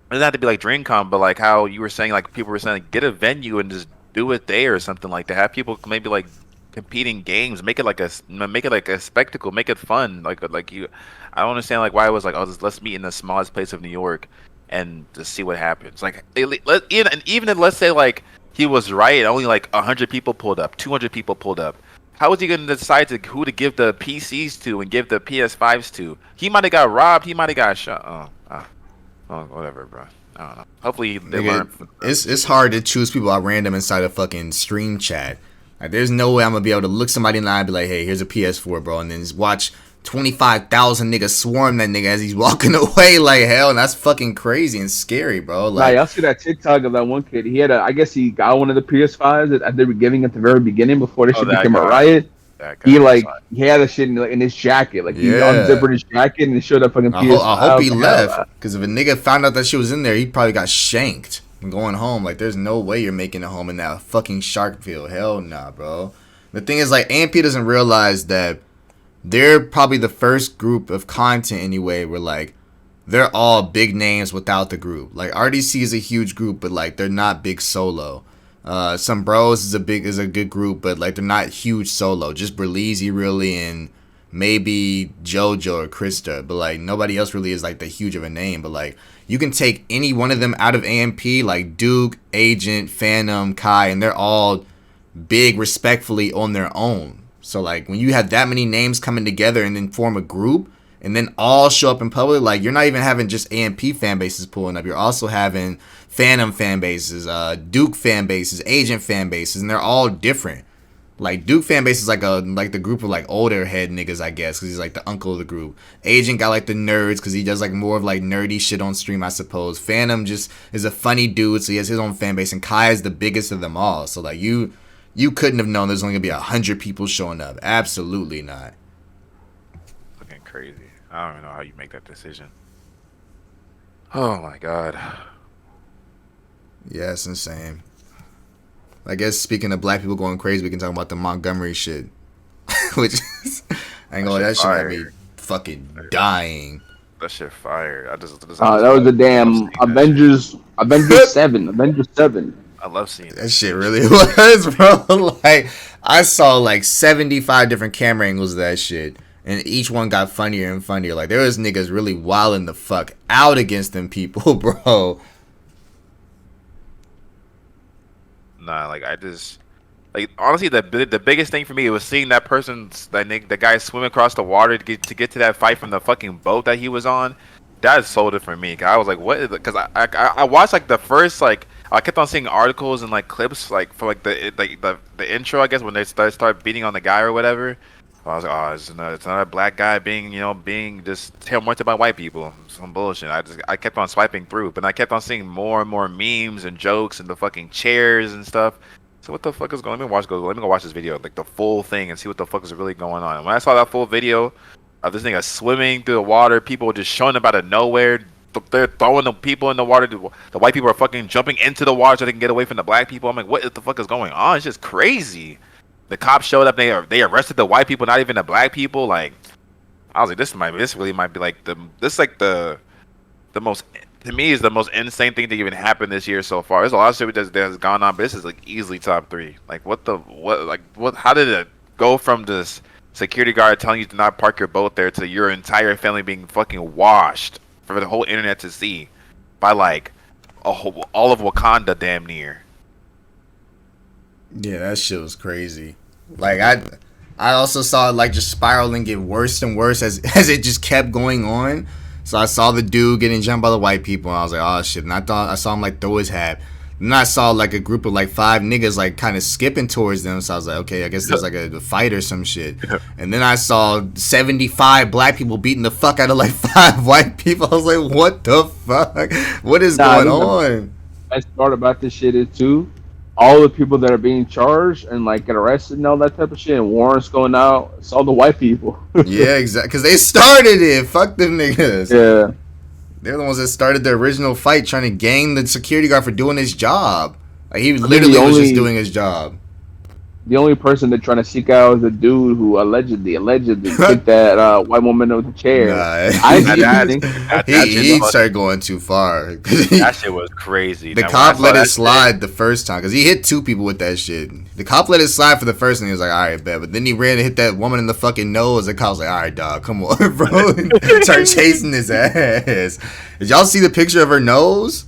have to be like DreamCon, but like how you were saying, like people were saying, like, get a venue and just do it there or something like that. Have people maybe like competing games, make it like a spectacle, make it fun. Like you, I don't understand like why it was like let's meet in the smallest place of New York and just see what happens. Like even if let's say like he was right, only like 100 people pulled up, 200 people pulled up. how is he gonna decide who to give the PCs to and give the PS5s to? He might have got robbed. He might have got shot. Whatever, bro. I don't know. Hopefully they learn. Nigga, it's hard to choose people at random inside a fucking stream chat. Like, there's no way I'm gonna be able to look somebody in the eye and be like, hey, here's a PS4, bro, and then just watch 25,000 niggas swarm that nigga as he's walking away like hell, and that's fucking crazy and scary, bro. Like, y'all see that TikTok of that one kid? He had I guess he got one of the PS5s that they were giving at the very beginning before this shit became a riot. He had the shit in his jacket, like he unzipped his jacket and it showed up fucking PS5. I hope he left, because if a nigga found out that shit was in there, he probably got shanked and going home. Like, there's no way you're making it home in that fucking shark field. Hell nah, bro. The thing is, like, AMP doesn't realize that they're probably the first group of content anyway where, like, they're all big names without the group. Like, RDC is a huge group, but, like, they're not big solo. Some Bros is a good group, but, like, they're not huge solo. Just Berleezy really, and maybe JoJo or Krista, but, like, nobody else really is, like, the huge of a name. But, like, you can take any one of them out of AMP, like Duke, Agent, Phantom, Kai, and they're all big respectfully on their own. So, like, when you have that many names coming together and then form a group and then all show up in public, like, you're not even having just AMP fan bases pulling up. You're also having Phantom fan bases, Duke fan bases, Agent fan bases, and they're all different. Like, Duke fan base is like the group of, like, older head niggas, I guess, because he's like the uncle of the group. Agent got, like, the nerds because he does, like, more of, like, nerdy shit on stream, I suppose. Phantom just is a funny dude, so he has his own fan base, and Kai is the biggest of them all. So, like, you couldn't have known there's only gonna be 100 people showing up. Absolutely not. Fucking crazy. I don't even know how you make that decision. Oh my god. Yeah, it's insane. I guess speaking of black people going crazy, we can talk about the Montgomery shit. Which is, I ain't gonna, that shit had me fucking dying. That shit fire. That was the damn Avengers 7. Avengers 7. I love seeing that shit. Really was, bro. Like, I saw like 75 different camera angles of that shit, and each one got funnier and funnier. Like, there was niggas really wilding the fuck out against them people, bro. Nah, like, I just, like, honestly, the biggest thing for me was seeing that the guy swim across the water to get to that fight from the fucking boat that he was on. That sold it for me. Cause I was like, what is it? Because I watched like the first, like, I kept on seeing articles and like clips like for like the intro, I guess, when they start beating on the guy or whatever. I was like, oh, it's not a black guy being just tormented by white people. Some bullshit. I kept on swiping through, but I kept on seeing more and more memes and jokes and the fucking chairs and stuff. So what the fuck is going on? Let me go watch this video, like the full thing, and see what the fuck is really going on. And when I saw that full video of this nigga swimming through the water, people just showing up out of nowhere. They're throwing the people in the water. The white people are fucking jumping into the water so they can get away from the black people. I'm like, what the fuck is going on? It's just crazy. The cops showed up. They arrested the white people, not even the black people. Like, I was like, this really might be like the most, to me, is the most insane thing to even happen this year so far. There's a lot of shit that's gone on, but this is like easily top 3. Like, how did it go from this security guard telling you to not park your boat there to your entire family being fucking washed for the whole internet to see by like all of Wakanda damn near? Yeah, that shit was crazy. Like, I also saw it like just spiral and get worse and worse as it just kept going on. So I saw the dude getting jumped by the white people, and I was like, oh shit. And I saw him like throw his hat. And I saw like a group of like 5 niggas like kind of skipping towards them. So I was like, okay, I guess there's like a fight or some shit. And then I saw 75 black people beating the fuck out of like 5 white people. I was like, what the fuck? What is going on? The best part about this shit is too, all the people that are being charged and like get arrested and all that type of shit, and warrants going out, it's all the white people. Yeah, exactly. Because they started it. Fuck them niggas. Yeah. They're the ones that started the original fight, trying to gang the security guard for doing his job. Like, he literally was just doing his job. The only person they're trying to seek out is the dude who allegedly kicked that white woman with the chair. Nah. He started going too far. That shit was crazy. The cop let it slide the first time because he hit 2 people with that shit. The cop let it slide for the first time. He was like, all right, bet. But then he ran and hit that woman in the fucking nose. The cop was like, all right, dog, come on, bro. Started chasing his ass. Did y'all see the picture of her nose?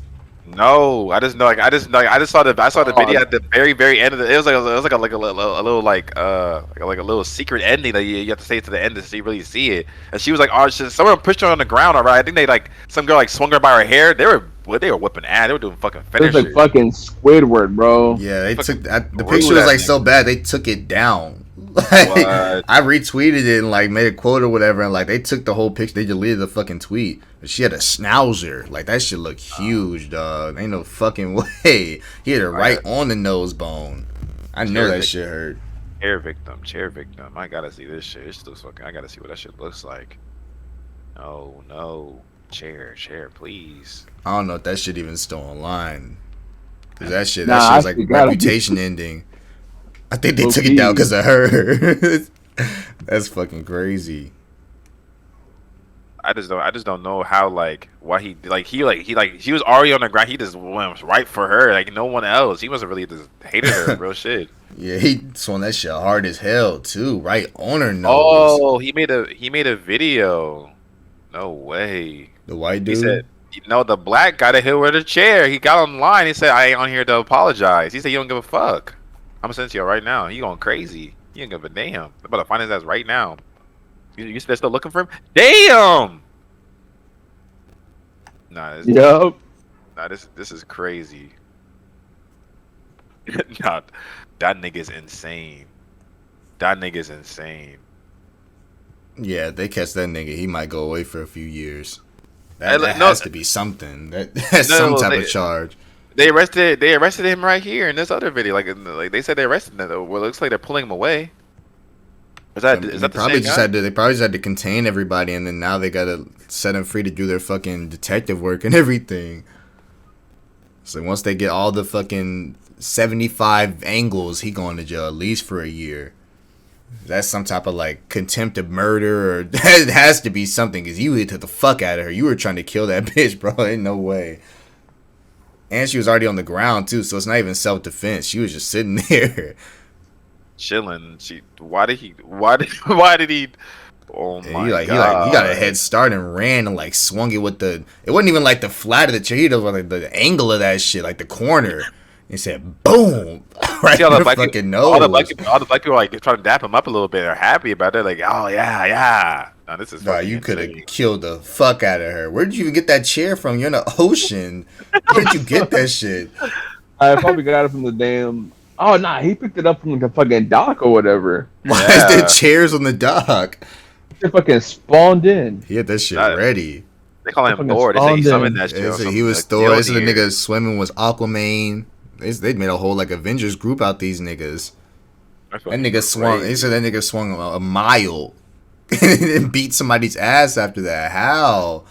No, I just saw the Oh, video at the very end of the. It was like a little like a little secret ending that you have to stay to the end to see really see it. And she was like, oh, someone pushed her on the ground. All right, I think they like some girl like swung her by her hair. They were whipping ass. They were doing fucking it was like finishers. fucking Squidward, bro. Yeah, they Fucking took the rude picture was ass like nigga. so bad they took it down. Like, What? I retweeted it and like made a quote or whatever, and like they took the whole picture. They deleted the fucking tweet. But she had a schnauzer. Like that shit looked huge, dog. Ain't no fucking way. He hit her right on the nose bone. I know that shit hurt. Chair victim. I gotta see this shit. This looks fucking. I gotta see what that shit looks like. No, chair, please. I don't know if that shit even still online. Cause that shit Nah, was I like forgot. reputation ending. I think they took it Okay. down because of her. That's fucking crazy. I just don't know how why he was already on the ground. He just went right for her like no one else. He must have really just hated her, real shit. Yeah, he swung that shit hard as hell too, right on her nose. Oh, he made a video. No way. The white He dude. said, the black guy that hit with a chair. He got online. He said, I ain't on here to apologize. He said, you don't give a fuck. I'm gonna send it to you right now. He going crazy. He don't give a damn. I'm about to find his ass right now. You still looking for him? Damn. Yup. Nah, this is crazy. Nah, that nigga's insane. That nigga's insane. Yeah, if they catch that nigga, he might go away for a few years. Hey, That no- has to be something. That's No, some type they- of charge. They arrested him right here in this other video. Like they said they arrested him. Well, it looks like they're pulling him away. Is that the probably same just guy? had to. They probably just had to contain everybody, and then now they gotta set him free to do their fucking detective work and everything. So once they get all the fucking 75 angles, he going to jail at least for a year. That's some type of like contempt of murder, or it has to be something because you hit the fuck out of her. You were trying to kill that bitch, bro. Ain't no way. And she was already on the ground too, so it's not even self defense. She was just sitting there. Chilling. Why did he? Oh my He god! got a head start and ran and like swung it with the. It wasn't even like the flat of the chair. He did like the angle of that shit, like the corner. He said, "Boom!" right See in all the black fucking people, nose. all the black people like trying to dap him up a little bit. They're happy about it. Like, oh yeah. No, this is. Nah, fucking you could have insane. killed the fuck out of her. Where did you even get that chair from? You're in the ocean. Where did you get that shit? I probably got it from the damn. Oh nah, he picked it up from the fucking dock or whatever. Why is Yeah. there chairs on the dock? It fucking spawned in. He had that shit That- ready. They call him Fucking Thor. They say he spawned summoned in. that shit. They or said something, he was like, Thor. They said the Mjolnir. nigga swimming was Aquaman. They made a whole like Avengers group out these niggas. That's That fucking nigga swung. They crazy. said that nigga swung a mile and beat somebody's ass after that. How?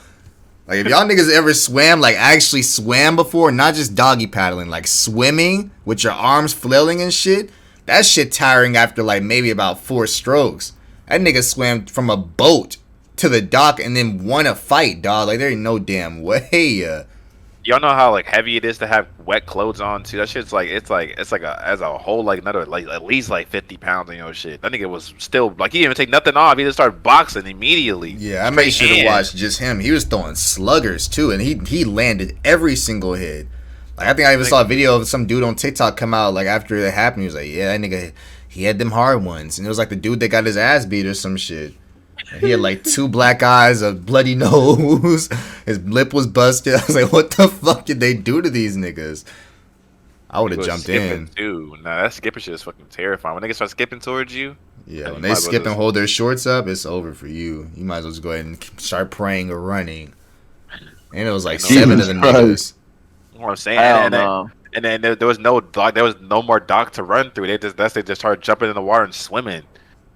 Like if y'all niggas ever swam, like actually swam before, not just doggy paddling, like swimming with your arms flailing and shit. That shit tiring after like maybe about 4 strokes. That nigga swam from a boat to the dock and then won a fight, dog. Like there ain't no damn way. Y'all know how like heavy it is to have wet clothes on too. That shit's like it's like as a whole like another like at least like 50 pounds in your shit. That nigga was still like he didn't even take nothing off. He just started boxing immediately. Yeah, I made sure to hand. watch just him. He was throwing sluggers too, and he landed every single hit. Like I think I even saw a video of some dude on TikTok come out like after it happened. He was like, "Yeah, that nigga, he had them hard ones," and it was like the dude that got his ass beat or some shit. And he had like 2 black eyes, a bloody nose. His lip was busted. I was like, "What the fuck did they do to these niggas?" I would He have was jumped skipping, in. too. Nah, that skipping shit is fucking terrifying. When niggas start skipping towards you, Yeah, you when might they as well skip and just- hold their shorts up, it's over for you. You might as well just go ahead and start praying or running. And it was like Jesus 7 of the Christ. niggas. you know what I'm saying? Hell And then- no. And then there was no dock. There was no more dock to run through. They just started jumping in the water and swimming.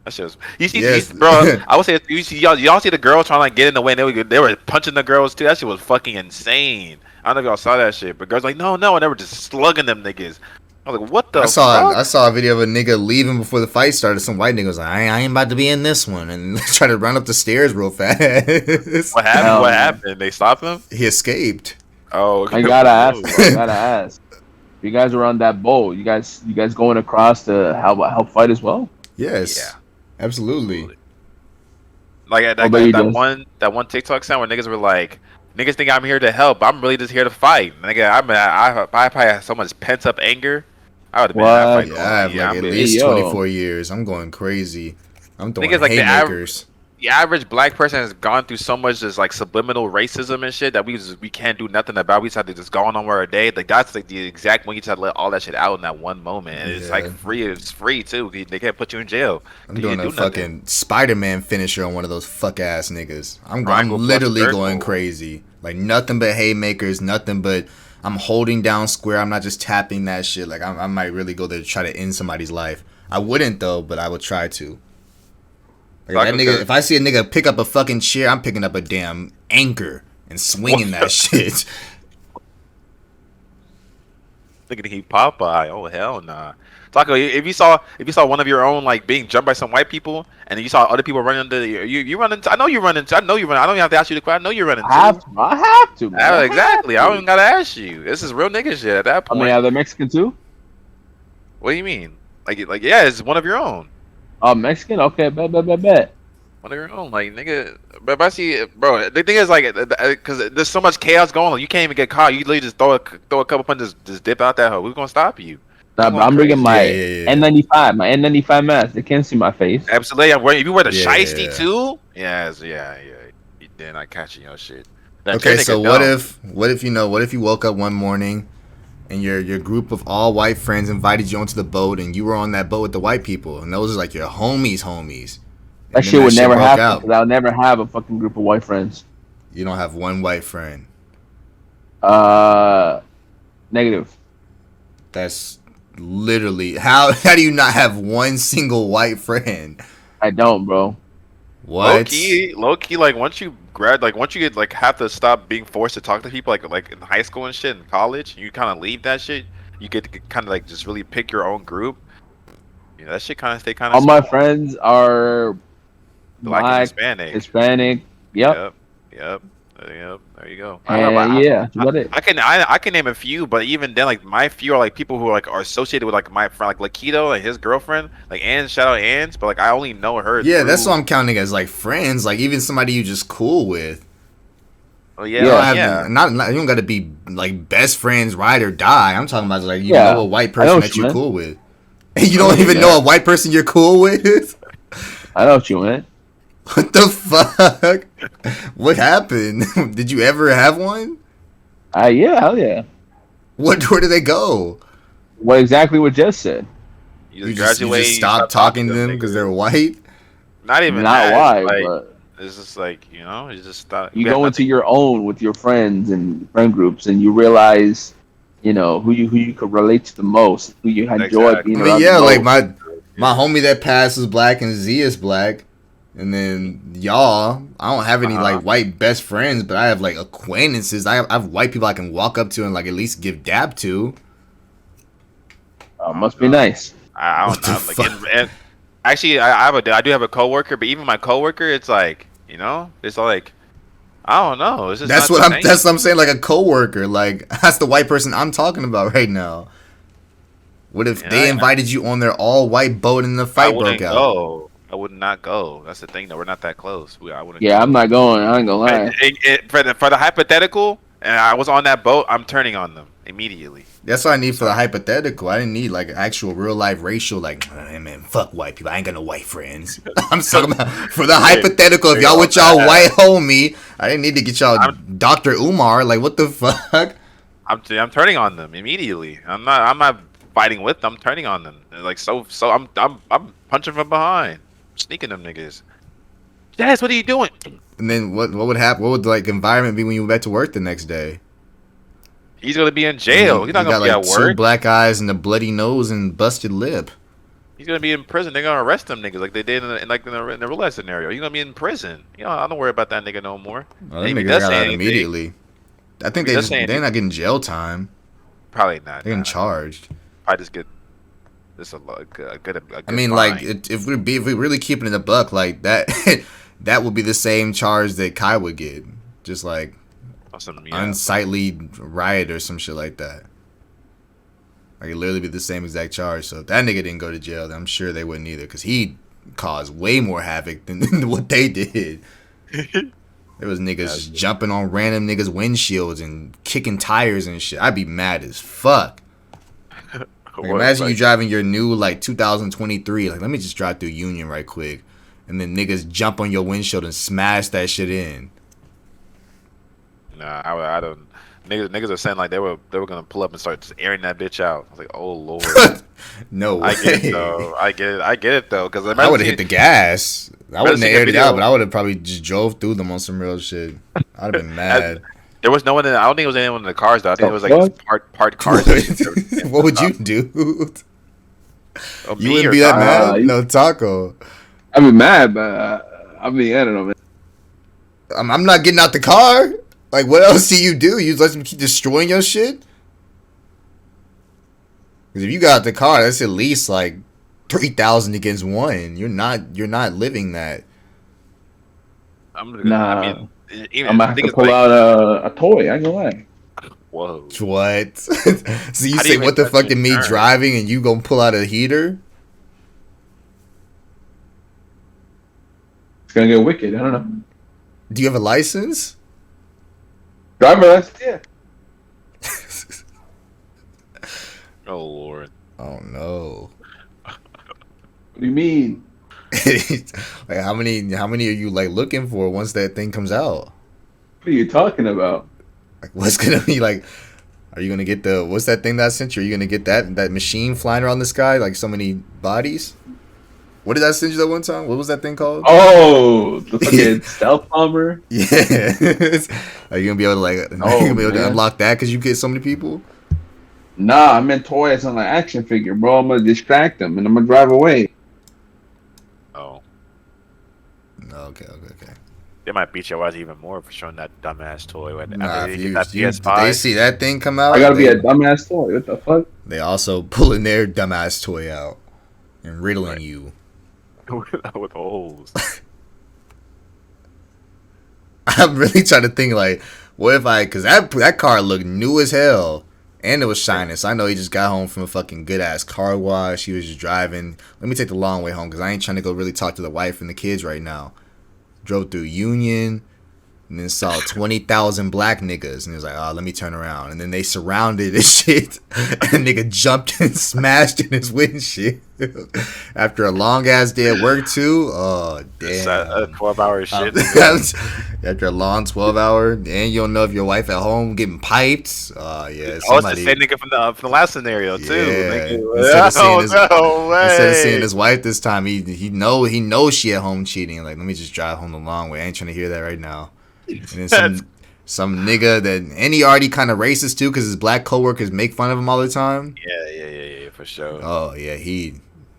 That shit was. Yes. Bro. I would say you see y'all see the girls trying to like get in the way. And they were punching the girls too. That shit was fucking insane. I don't know if y'all saw that shit, but girls like no, and they were just slugging them niggas. I was like, what the? I fuck? saw a video of a nigga leaving before the fight started. Some white nigga was like, I ain't about to be in this one, and tried to run up the stairs real fast. What happened? Hell What no. happened? They stopped him. He escaped. Oh, I gotta ask. If you guys were on that boat, you guys going across to help fight as well? Yes, Yeah. absolutely. Like What about you, that Dennis? one TikTok sound where niggas were like Niggas think I'm here to help. I'm really just here to fight. Nigga, I probably had so much pent up anger. I would have been in that fight What? the Yeah, whole I night. have Yeah, like I'm at been. Hey, least yo. 24 years. I'm going crazy. I'm throwing Niggas like haymakers. the average black person has gone through so much just like subliminal racism and shit that we can't do nothing about. We just have to just go on over our day. Like that's like the exact when you just have to let all that shit out in that one moment, and it's like Yeah, free. It's free too. They can't put you in jail I'm because you doing didn't a do nothing. fucking Spider-Man finisher on one of those fuck ass niggas. Triangle I'm plus literally going circle. crazy. Like nothing but haymakers, nothing but I'm holding down square. I'm not just tapping that shit. Like I might really go there to try to end somebody's life. I wouldn't though, but I would try to. Like that nigga, if I see a nigga pick up a fucking chair, I'm picking up a damn anchor and swinging that shit. Look at he Popeye. Oh hell nah. Taco, if you saw one of your own like being jumped by some white people, and then you saw other people running into you run into. I know you run into. I know you run. I don't even have to ask you the question. I know you're running I have too. to. I have to, man. I Exactly. have I to. don't even gotta ask you. This is real nigga shit at that I mean, point. are they Mexican too? What do you mean? Like yeah, it's one of your own. Oh, Mexican? Okay, bet. One of your own, like nigga. But if I see, bro, the thing is like, because there's so much chaos going on, you can't even get caught. You literally just throw a couple punches, just dip out that hoe. Who's gonna stop you? Nah, Come but on, I'm bringing crazy. my Yeah. N95, my N95 mask. They can't see my face. Absolutely. I'm wearing. If you wear the Yeah. shiesty too, yes, yeah. Then I catching your shit. That Okay, nigga so dumb. what if you woke up one morning and your group of all white friends invited you onto the boat and you were on that boat with the white people and those are like your homies. That And then shit would never broke happen out. because I'll never have a fucking group of white friends. You don't have one white friend. Negative. That's literally how do you not have one single white friend? I don't, bro. What? Low key, like once you get like have to stop being forced to talk to people like in high school and shit, in college, you kind of leave that shit. You get to kind of like just really pick your own group. Yeah, that shit kind of stay kind of All my friends are black and black, Hispanic. Hispanic. Yep. Yep. There you go. And yeah, that's about it. I can name a few, but even then, like my few are like people who are associated with like my friend, like Lakito, like his girlfriend, like Ann. Shout out Ann's, but like I only know her. Yeah, that's through- what I'm counting as like friends, like even somebody you just cool with. Oh You yeah, don't yeah. have not you don't got to be like best friends, ride or die. I'm talking about like you Yeah, know a white I know person what that you you're meant. cool with. And you don't even Yeah. know a white person you're cool with. I know what you meant. What the fuck? What happened? Did you ever have one? Yeah, hell yeah. Where do they go? What exactly what Jess said. You You just graduate. just stop talking to them because niggas. they're white. Not even Not that. why, Like, but it's just like you just stop. you we have go into nothing- your own with your friends and friend groups, and you realize, who you could relate to the most, who you enjoy Exactly. being I around. mean, yeah, the like most. my homie that passed is black and Z is black, and then y'all. I don't have any like white best friends, but I have like acquaintances. I have white people I can walk up to and like at least give dab to. Must be nice. I What don't know. the Like, fuck? and actually, I do have a coworker, but even my coworker, it's like it's like I don't know. It's just That's not what the I'm. same. That's what I'm saying. Like a coworker. Like that's the white person I'm talking about right now. What if Yeah, they invited you on their all white boat and the I fight wouldn't broke out? go. I would not go. That's the thing. Though we're not that close. I wouldn't. Yeah, go. I'm not going. I ain't gonna lie. For the hypothetical, and I was on that boat, I'm turning on them immediately. That's what I need for the hypothetical. I didn't need like actual real life racial. Like, hey man, fuck white people. I ain't got no white friends. I'm talking about for the hypothetical. If y'all with y'all white homie, I didn't need to get y'all Dr. Umar. Like, what the fuck? I'm turning on them immediately. I'm not fighting with them. I'm turning on them. Like so I'm punching from behind, sneaking them niggas. Jazz, what are you doing? And then what would happen? What would the like environment be when you went back to work the next day? He's gonna be in jail. He's not You gonna be got, at like, 2 work. black eyes and a bloody nose and busted lip. He's gonna be in prison. They're gonna arrest them niggas like they did in the real life scenario. He's gonna be in prison. I don't worry about that nigga no more. Oh, And them if he niggas does got say out anything, immediately. I think If he does say they're anything- not getting jail time. Probably not. They're getting Nah. charged. I just get this a good. I mean, like if we really keeping it a buck like that, that would be the same charge that Kai would get, just like unsightly riot or some shit like that. Like it literally be the same exact charge. So if that nigga didn't go to jail, then I'm sure they wouldn't either, because he caused way more havoc than what they did. There was niggas Yeah, just jumping on random niggas' windshields and kicking tires and shit. I'd be mad as fuck. Like, imagine you driving your new like 2023. Like, let me just drive through Union right quick, and then niggas jump on your windshield and smash that shit in. Nah, I don't. Niggas are saying like they were gonna pull up and start just airing that bitch out. I was like, oh lord. No way. I get it though. I get it though. Because I would have hit the gas. I wouldn't have aired it out, but I would have probably just drove through them on some real shit. I'd have been mad. There was no one in. I don't think it was anyone in the cars though. I think it was like parked cars. What would you do? Oh, You wouldn't be that mad? No, Taco. I'd be mad, but I mean, I don't know, man. I'm not getting out the car. Like, what else do? You let them keep destroying your shit? Because if you got out the car, that's at least like 3,000 against 1. You're not living that. Nah. I mean, even I'm gonna have to pull out a toy. I ain't gonna lie. Whoa. What? So you say what the fuck to me driving and you gonna pull out a heater? It's gonna get wicked. I don't know. Do you have a license? Driver license, yeah. Oh lord. Oh no. What do you mean? Like how many are you like looking for once that thing comes out? What are you talking about? Like what's gonna be like? Are you gonna get what's that thing that I sent you? Are you gonna get that machine flying around the sky like so many bodies? What did I send you that one time? What was that thing called? Oh, the fucking stealth bomber. Yeah. Are you gonna be able to like? Are you gonna be able to unlock that because you get so many people? Nah, I meant toy as an action figure, bro. I'm gonna distract them and I'm gonna drive away. Oh. Okay. They might beat your ass even more for showing that dumbass toy. Nah, did they see that thing come out? I gotta be a dumbass toy. What the fuck? They also pulling their dumbass toy out and riddling you. With holes. I'm really trying to think like, what if because that car looked new as hell and it was shining. So I know he just got home from a fucking good ass car wash. He was just driving. Let me take the long way home because I ain't trying to go really talk to the wife and the kids right now. Drove through Union and then saw 20,000 black niggas and he was like, oh, let me turn around. And then they surrounded this shit and the nigga jumped and smashed in his windshield after a long ass day at work too. Oh damn, a 12-hour shit. After a long 12-hour, and you don't know if your wife at home getting piped. Yeah, Oh, it's the same nigga from the last scenario too. Yeah. Instead of seeing his wife this time, he knows she at home cheating. Like, let me just drive home the long way. I ain't trying to hear that right now. And then some nigga and he already kind of racist too because his black coworkers make fun of him all the time. Yeah, for sure. Oh yeah, I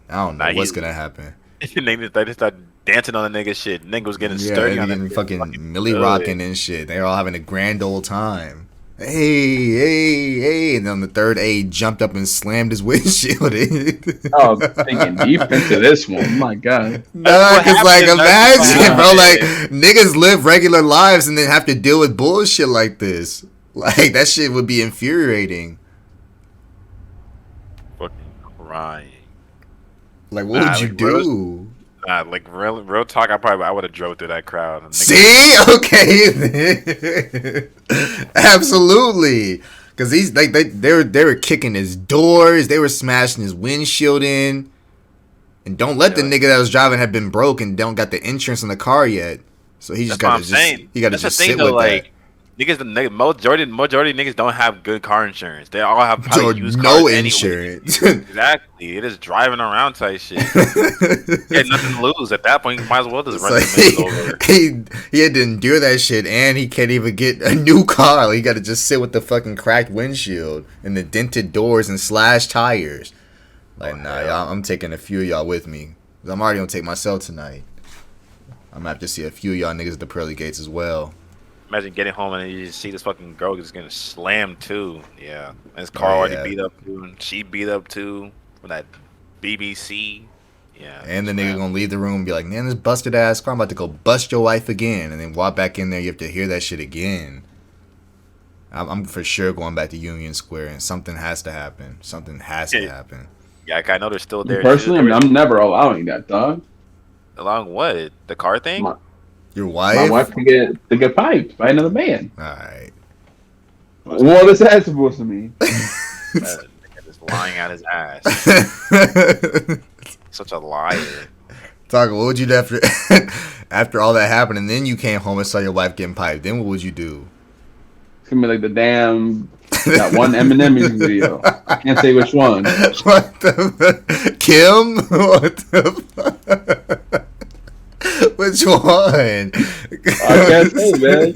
don't know what's gonna happen. They just start dancing on the nigga shit. Nigga was getting sturdy on the fucking Millie rocking and shit. They're all having a grand old time. Hey, and on the third A jumped up and slammed his windshield in. Oh, thinking deep into this one. My God. Nah, cause like imagine, bro, like niggas live regular lives and then have to deal with bullshit like this. Like that shit would be infuriating. Fucking crying. Like what would you do? Like real talk. I would have drove through that crowd. See, okay, absolutely. Because they were kicking his doors, they were smashing his windshield in, and don't let the nigga that was driving have been broke and don't got the insurance on the car yet. So he just got to just sit with that. Niggas, majority of niggas don't have good car insurance. They all have probably used no cars insurance. Exactly. It is driving around type shit. He had nothing to lose at that point. You might as well just run the niggas over. He had to endure that shit, and he can't even get a new car. He got to just sit with the fucking cracked windshield and the dented doors and slashed tires. Like, y'all, I'm taking a few of y'all with me. I'm already gonna take myself tonight. I'm gonna have to see a few of y'all niggas at the pearly gates as well. Imagine getting home and you just see this fucking girl just getting slammed too. Yeah. And his car already beat up too. And she beat up too. From that BBC. Yeah. And the nigga gonna leave the room and be like, man, this busted ass car, I'm about to go bust your wife again. And then walk back in there, you have to hear that shit again. I'm for sure going back to Union Square and something has to happen. Something has to happen. Yeah, I know they're still there. Personally, I'm never allowing that, dog. Allowing what? The car thing? Your My wife? wife to get piped by another man. All right. What is that supposed to mean? That nigga just lying out his ass. Such a liar. Talk. What would you do after after all that happened, and then you came home and saw your wife getting piped? Then what would you do? It's gonna be like the damn that one Eminem music video. I can't say which one. What the Kim? What the Which one? I can't say, man.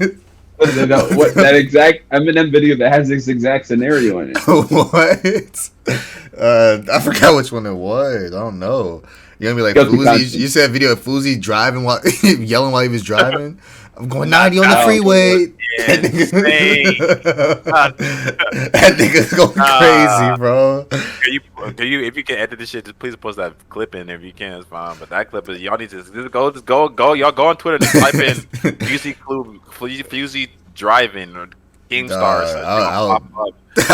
That exact Eminem video that has this exact scenario in it. What? I forgot which one it was. I don't know. You're gonna be like Guilty Fousey. conscience. You said a video of Fousey driving while yelling while he was driving. I'm going 90 on the Oh, freeway. yeah, insane. That nigga's going crazy, bro. Can you, if you can edit this shit, just please post that clip in there if you can. It's fine. But that clip is y'all need to just go. Y'all go on Twitter and just type in Fusey driving or King Stars. I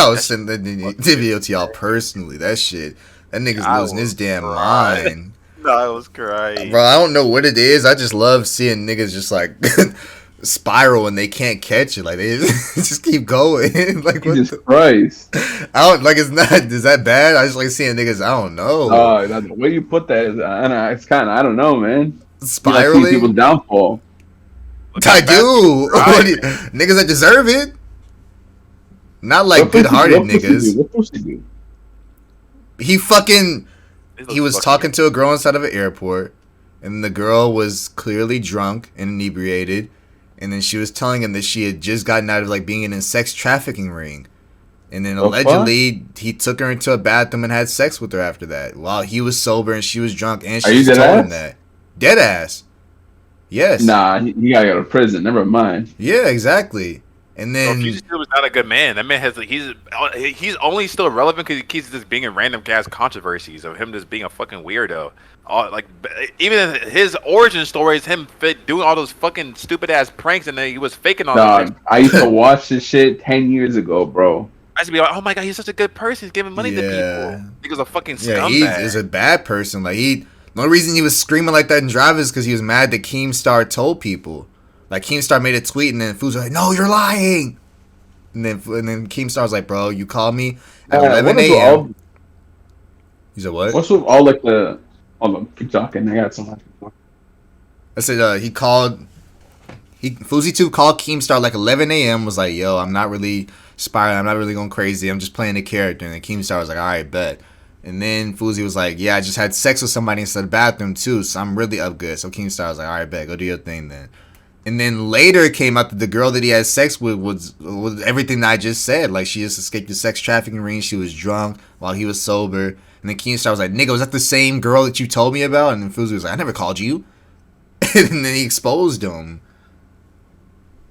was sending the video to y'all personally. That shit. That nigga's losing his damn mind. No, I was crying. Bro, I don't know what it is. I just love seeing niggas just like spiral and they can't catch it. Like they just keep going. Like what Jesus the, Christ. I don't like. It's not. Is that bad? I just like seeing niggas. I don't know. The way you put that is, it's kind of, I don't know, man. Spiraling. You like people's downfall. I do. Niggas that deserve it. Not like good-hearted niggas. What pussy do? He was talking to a girl inside of an airport, and the girl was clearly drunk and inebriated, and then she was telling him that she had just gotten out of like being in a sex trafficking ring, and then allegedly he took her into a bathroom and had sex with her after that while he was sober and she was drunk, and she told him that. Dead ass. Yes. Nah, he gotta go to prison. Never mind. Yeah, exactly. And then Fusey still was not a good man. That man has he's only still relevant because he keeps just being in random gas controversies of him just being a fucking weirdo. Even his origin story is him doing all those fucking stupid ass pranks, and then he was faking all those. I used to watch this shit 10 years ago, bro. I used to be like, oh my god, he's such a good person. He's giving money to people. He was a fucking scumbag. Yeah, he is a bad person. Like the only reason he was screaming like that in Drive is because he was mad that Keemstar told people. Like Keemstar made a tweet, and then Foos was like, "No, you're lying." And then Keemstar was like, "Bro, you called me at 11 a.m." He said, "What?" What's with all like the? Hold on, keep talking. I got something. I said Fousey 2 called Keemstar like 11 a.m. Was like, "Yo, I'm not really spiraling. I'm not really going crazy. I'm just playing a character." And then Keemstar was like, "All right, bet." And then Fousey was like, "Yeah, I just had sex with somebody inside the bathroom too, so I'm really up good." So Keemstar was like, "All right, bet. Go do your thing then." And then later it came out that the girl that he had sex with was everything that I just said. Like, she just escaped the sex trafficking ring. She was drunk while he was sober. And then Keemstar was like, "Nigga, was that the same girl that you told me about?" And then Fousey was like, "I never called you." And then he exposed him.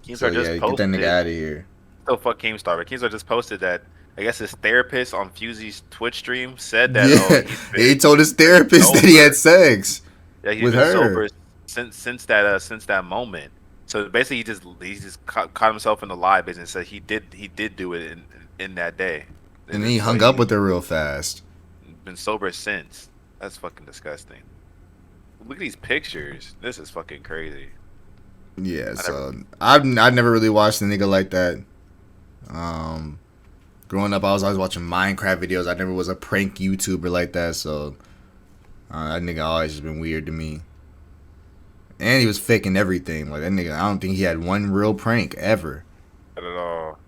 Keemstar just posted, get that nigga out of here. Still fuck Keemstar, but Keemstar just posted that I guess his therapist on Fusey's Twitch stream said that he told his therapist that he had sex with her sober since that moment. So basically, he just caught himself in the lie business. And said he did do it in that day. And then he hung up with her real fast. Been sober since. That's fucking disgusting. Look at these pictures. This is fucking crazy. Yeah, I've never really watched a nigga like that. Growing up, I was always watching Minecraft videos. I never was a prank YouTuber like that, so that nigga always just been weird to me. And he was faking everything. Like, that nigga, I don't think he had one real prank ever. Not at all.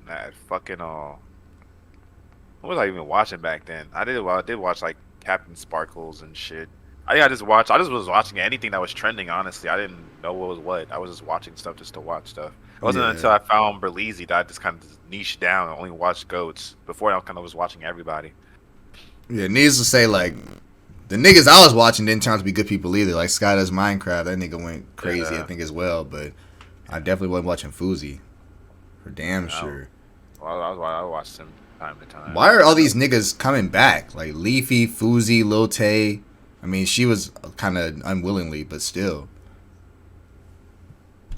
Not fucking all. What was I even watching back then? I did watch like Captain Sparkles and shit. I think I just was watching anything that was trending, honestly. I didn't know what was what. I was just watching stuff just to watch stuff. It wasn't until I found Berleezy that I just kind of niched down and only watched GOATs. Before I kind of was watching everybody. Yeah, needless to say, like, the niggas I was watching didn't turn out to be good people either. Like, Sky Does Minecraft, that nigga went crazy, I think, as well. But I definitely wasn't watching Fousey. For damn sure. Well, I watched him time to time. Why are all these niggas coming back? Like, Leafy, Fousey, Lil Tay. I mean, she was kind of unwillingly, but still.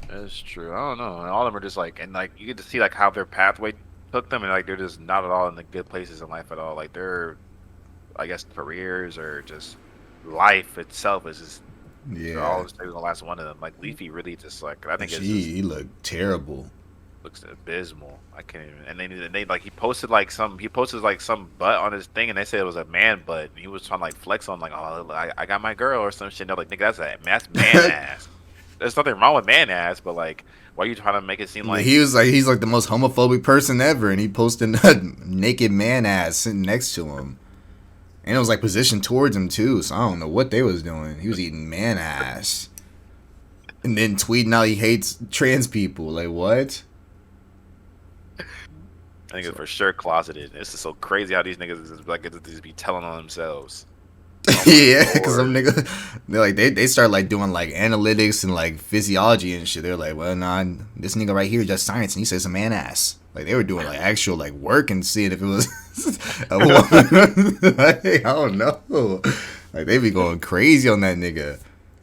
That's true. I don't know. And all of them are just like, and like, you get to see like how their pathway took them, and like they're just not at all in the good places in life at all. Like, their, I guess, careers or just life itself is just All Yeah. the the last one of them. Like Leafy really just like I think it's just He looked terrible. looks abysmal. I can't even. And they like he posted like some butt on his thing, and they said it was a man butt. And he was trying to like flex on like, oh, I got my girl or some shit. And they're like, nigga, that's man ass. There's nothing wrong with man ass, but like, why are you trying to make it seem like He's like the most homophobic person ever, and he posted a naked man ass sitting next to him, and it was like positioned towards him too. So I don't know what they was doing. He was eating man ass, and then tweeting out he hates trans people. Like what? I think it's for sure closeted. It's just so crazy how these niggas is like just be telling on themselves. Yeah, because some nigga, they start like doing like analytics and like physiology and shit. They're like, well, nah, this nigga right here just science, and he says a man ass. Like they were doing like actual like work and seeing if it was a woman. Like, I don't know. Like they be going crazy on that nigga.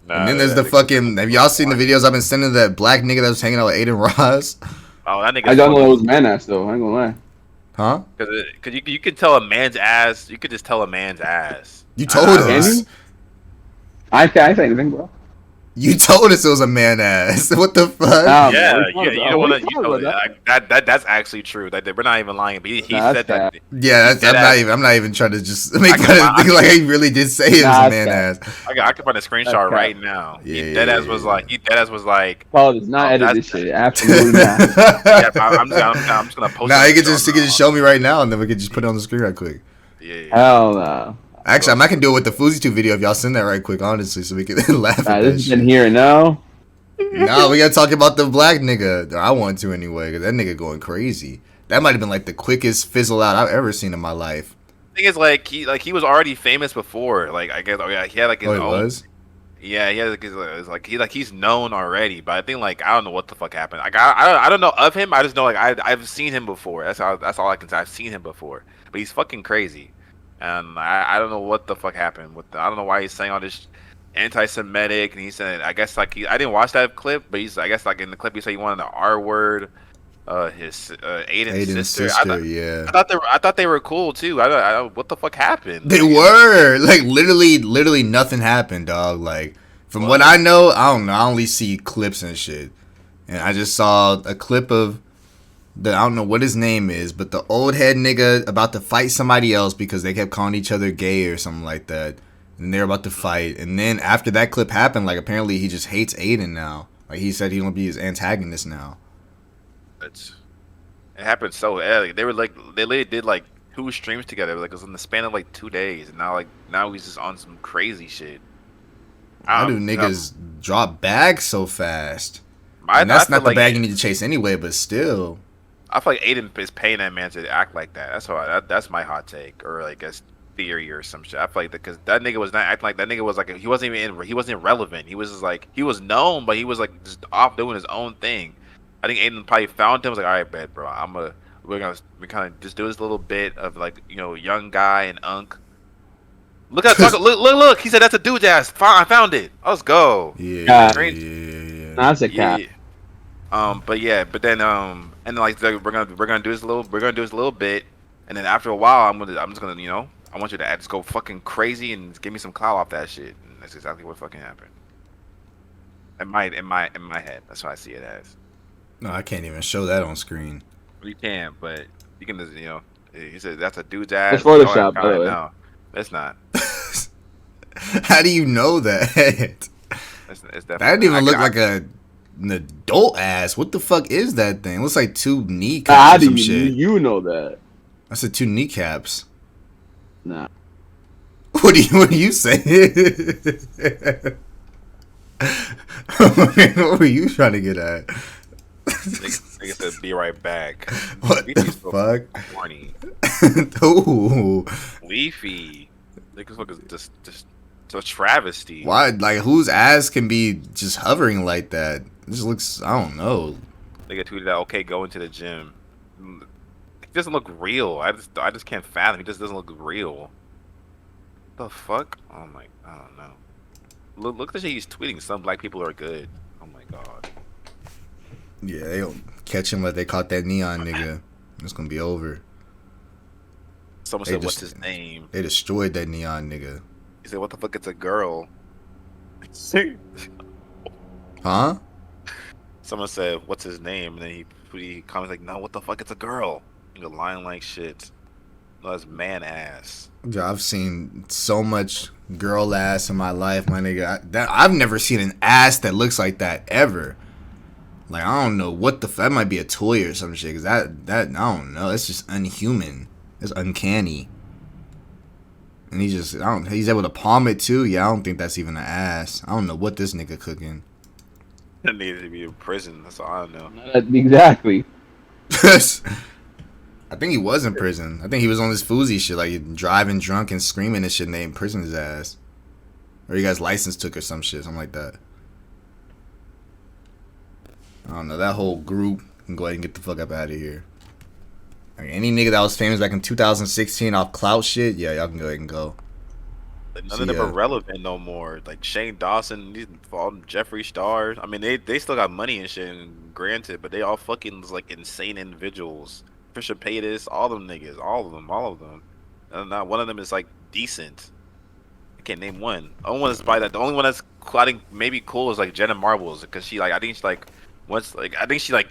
Nah, And then there's the fucking. Have y'all seen the videos I've been sending? That black nigga that was hanging out with Aiden Ross. Oh, that nigga. I don't know it was man ass though. I ain't gonna lie. Huh? Because you can tell a man's ass. You could just tell a man's ass. You told Can us. you? I can't say anything, bro. You told us it was a man ass. What the fuck? Nah, Yeah, bro, you don't want to. what You know, that's actually true. That we're not even lying. But he Nah, said that's that. Yeah, I'm not even trying to just make fun of think like he really did say it was Nah, a man that's ass. I can find a screenshot That's right now. Yeah, He dead ass was like, Paul does not Oh, edit that's- this shit. Absolutely not. yeah, I'm just gonna post. Nah, it you could on just show me right now, and then we could just put it on the screen right quick. Yeah. Hell no. Actually, I can do it with the Fuzi 2 video if y'all send that right quick, honestly, so we can laugh Nah, at this that has shit. been here and now. Nah, we gotta talk about the black nigga. I want to anyway, because that nigga going crazy. That might have been like the quickest fizzle out I've ever seen in my life. Thing is, like he was already famous before. Like I guess, yeah, he had like his Oh, he own. was? Yeah, he had like he's known already. But I think like I don't know what the fuck happened. Like I don't know of him. I just know like I've seen him before. That's all I can say. I've seen him before. But he's fucking crazy, and I don't know what the fuck happened with. I don't know why he's saying all this anti-Semitic, and he said I guess like I didn't watch that clip, but I guess like in the clip he said he wanted the R word. His Aiden's sister. yeah. I thought they were cool too. What the fuck happened? They were like literally nothing happened, dog. Like from what I know, I don't know. I only see clips and shit, and I just saw a clip of I don't know what his name is, but the old head nigga about to fight somebody else because they kept calling each other gay or something like that, and they're about to fight. And then after that clip happened, like apparently he just hates Aiden now. Like he said he gonna be his antagonist now. It happened so early. They literally did like 2 streams together. Like it was in the span of like 2 days, and now he's just on some crazy shit. How do niggas drop bags so fast? And that's not the bag you need to chase anyway, but still. I feel like Aiden is paying that man to act like that. That's my hot take, or like a theory or some shit. I feel like because that nigga was not acting like that. Nigga was like he wasn't relevant. He was just like he was known, but he was like just off doing his own thing. I think Aiden probably found him. Was like, all right, bet, bro. We kind of just do this little bit of like young guy and unk. Look. He said that's a dude's ass. I found it. Let's go. Yeah. That's a cat. But then and then like we're gonna do this little bit, and then after a while I'm just gonna I want you to just go fucking crazy and give me some clout off that shit. And that's exactly what fucking happened. In my head, that's what I see it as. No, I can't even show that on screen. You can, but you can just he said that's a dude's ass. It's Photoshop, by the way. No, that's not. How do you know that? It's definitely. That didn't even look like an adult ass. What the fuck is that thing? It looks like 2 kneecaps How or do some you shit. you know that? I said 2 kneecaps. Nah. What do you say? What were you trying to get at? Nigga said be right back. What the Leafy's so fuck? Horny. Ooh. Leafy. Niggas look just a travesty. Why? Like, whose ass can be just hovering like that? It just looks, I don't know. Nigga tweeted out, okay, go into the gym. He doesn't look real. I just can't fathom. He just doesn't look real. The fuck? Oh my, I don't know. Look at the shit he's tweeting. Some black people are good. Oh my god. Yeah, they don't catch him like they caught that neon nigga. It's gonna be over. Someone said, what's his name? They destroyed that neon nigga. He said, what the fuck, it's a girl. Huh? Someone said, "What's his name?" And then he comments like, "No, what the fuck? It's a girl." You're lying like shit. No, that's man ass. I've seen so much girl ass in my life, my nigga. I've never seen an ass that looks like that ever. Like I don't know what the that might be a toy or some shit. Cause that I don't know. It's just unhuman. It's uncanny. And he's able to palm it too. Yeah, I don't think that's even an ass. I don't know what this nigga cooking. It needed to be in prison. That's all I know. Exactly. I think he was in prison. I think he was on this Fousey shit, like driving drunk and screaming and shit, and they imprisoned his ass. Or he got his license took or some shit, something like that. I don't know. That whole group can go ahead and get the fuck up out of here. Like, any nigga that was famous back in 2016 off clout shit, yeah, y'all can go ahead and go. None of them are relevant no more. Like Shane Dawson, these all them Jeffree Stars. I mean, they still got money and shit, and granted, but they all fucking like insane individuals. Trisha Paytas, all them niggas, all of them. And not one of them is like decent. I can't name one. The only one is probably that. The only one that's I think maybe cool is like Jenna Marbles because she like I think she like once like I think she like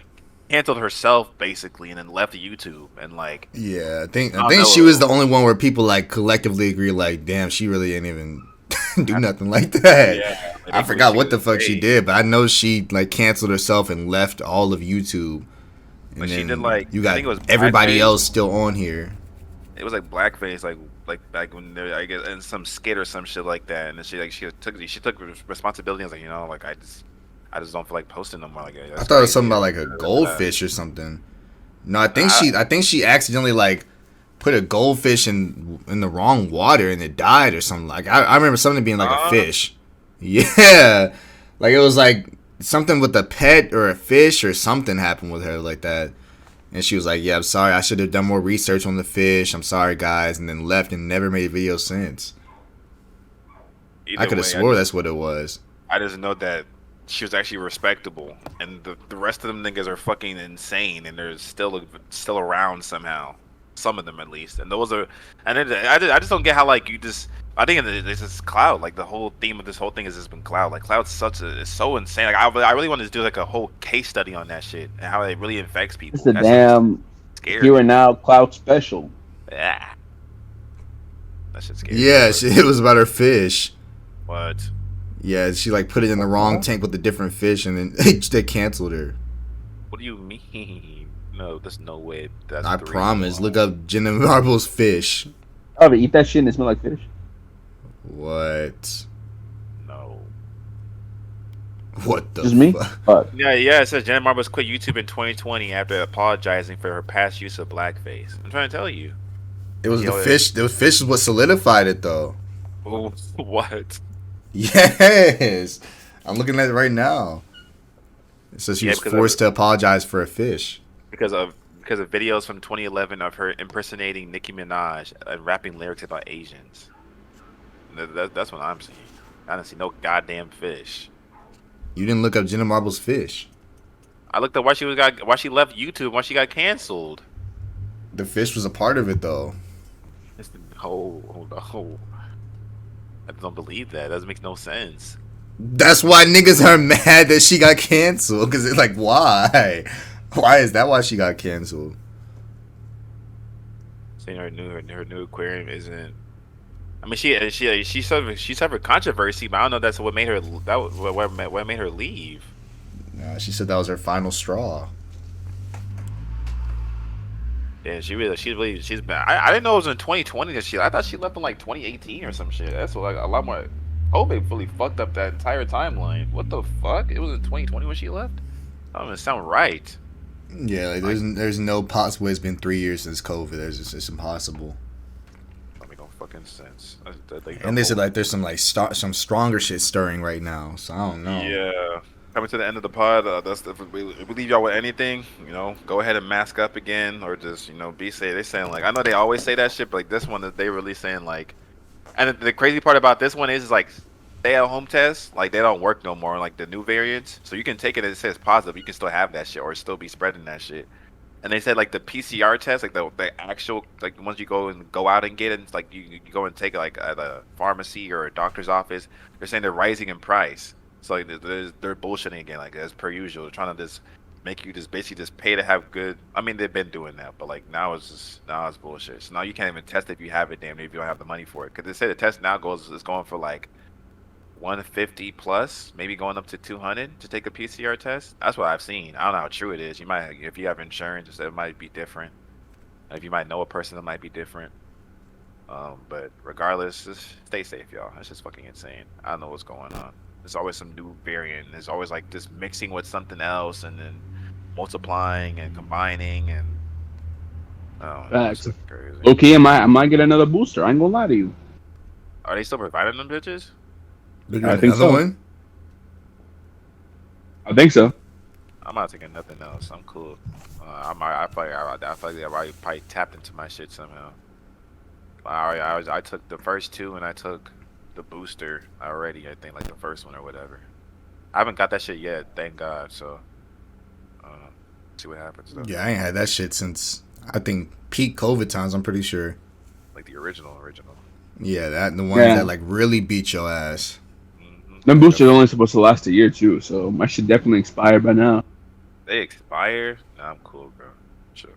canceled herself basically and then left YouTube and like Yeah, I think she was the only one where people like collectively agree like, damn, she really ain't even do nothing like that. Yeah, I forgot what the fuck she did, but I know she like canceled herself and left all of YouTube. And but then she did like you I got think it was everybody blackface. else still on here. It was like blackface, like back when they I guess and some skit or some shit like that, and then she took responsibility. And was like, you know, like I just don't feel like posting them more. Like I that's thought it was crazy. something about like a goldfish or something. No, I think she accidentally like put a goldfish in the wrong water and it died or something. Like I remember something being like a fish. Yeah, like it was like something with a pet or a fish or something happened with her like that. And she was like, "Yeah, I'm sorry. I should have done more research on the fish. I'm sorry, guys." And then left and never made a video since. I could have swore that's what it was. I just know that she was actually respectable, and the rest of them niggas are fucking insane, and they're still around somehow. Some of them at least, and those are, and I just don't get how like you just. I think it's just cloud. Like the whole theme of this whole thing has just been cloud. Like cloud's it's so insane. Like I really wanted to do like a whole case study on that shit and how it really infects people. It's a That's damn scary. here and now cloud special. Yeah, that shit's scary. Yeah, it was about her fish. What? Yeah, she like put it in the wrong tank with a different fish, and then they canceled her. What do you mean? No, there's no way. That's I promise. Look up Jenna Marbles fish. Oh, but eat that shit and it smell like fish. What? No. What the? Just me? Fuck? Yeah. It says Jenna Marbles quit YouTube in 2020 after apologizing for her past use of blackface. I'm trying to tell you. It was the fish. The fish is what solidified it, though. What? Yes, I'm looking at it right now. It says she was forced to apologize for a fish because of videos from 2011 of her impersonating Nicki Minaj and rapping lyrics about Asians. That's what I'm seeing. I didn't see no goddamn fish. You didn't look up Jenna Marbles fish. I looked up why she left YouTube, why she got canceled. The fish was a part of it, though. No. I don't believe that. That doesn't make no sense. That's why niggas are mad that she got canceled. Because it's like, why? Why is that why she got canceled? Saying her new aquarium isn't. I mean, she suffered controversy, but I don't know that's what made her what made her leave. Nah, she said that was her final straw. Yeah, she's been. I didn't know it was in 2020 that I thought she left in like 2018 or some shit. That's like a lot more. Kobe fully fucked up that entire timeline. What the fuck? It was in 2020 when she left. That doesn't sound right. Yeah, like there's no possible way it's been 3 years since COVID. It's impossible. That make no fucking sense. And they said like there's some stronger shit stirring right now. So I don't know. Yeah. Coming to the end of the pod, if we leave y'all with anything, go ahead and mask up again, or just be safe. They saying like I know they always say that shit, but like this one that they really saying like, and the crazy part about this one is like stay at home tests like they don't work no more like the new variants. So you can take it and it says positive, you can still have that shit or still be spreading that shit. And they said like the PCR test, like the actual like once you go out and get it, it's like you go and take it like at a pharmacy or a doctor's office. They're saying they're rising in price. So like they're bullshitting again, like as per usual. They're trying to just make you just basically just pay to have good. I mean they've been doing that, but like now it's bullshit. So now you can't even test if you have it, damn near if you don't have the money for it. Because they say the test now is going for like 150 plus, maybe going up to 200 to take a PCR test. That's what I've seen. I don't know how true it is. You might, if you have insurance, it might be different. If you might know a person, it might be different. But regardless, just stay safe, y'all. That's just fucking insane. I don't know what's going on. There's always some new variant. There's always like just mixing with something else and then multiplying and combining and Facts. it's crazy. Okay, I might get another booster. I ain't gonna lie to you. Are they still providing them bitches? I think so. One? I think so. I'm not taking nothing else. I'm cool. I feel like I already probably tapped into my shit somehow. I took the first two and I took the booster already. I think like the first one or whatever. I haven't got that shit yet, thank God. So, see what happens though. Yeah, I ain't had that shit since I think peak COVID times. I'm pretty sure. Like the original. Yeah, the ones Yeah. that like really beat your ass. Them boosters are only supposed to last a year too, so my shit definitely expired by now. They expire. Nah, I'm cool, bro. Sure.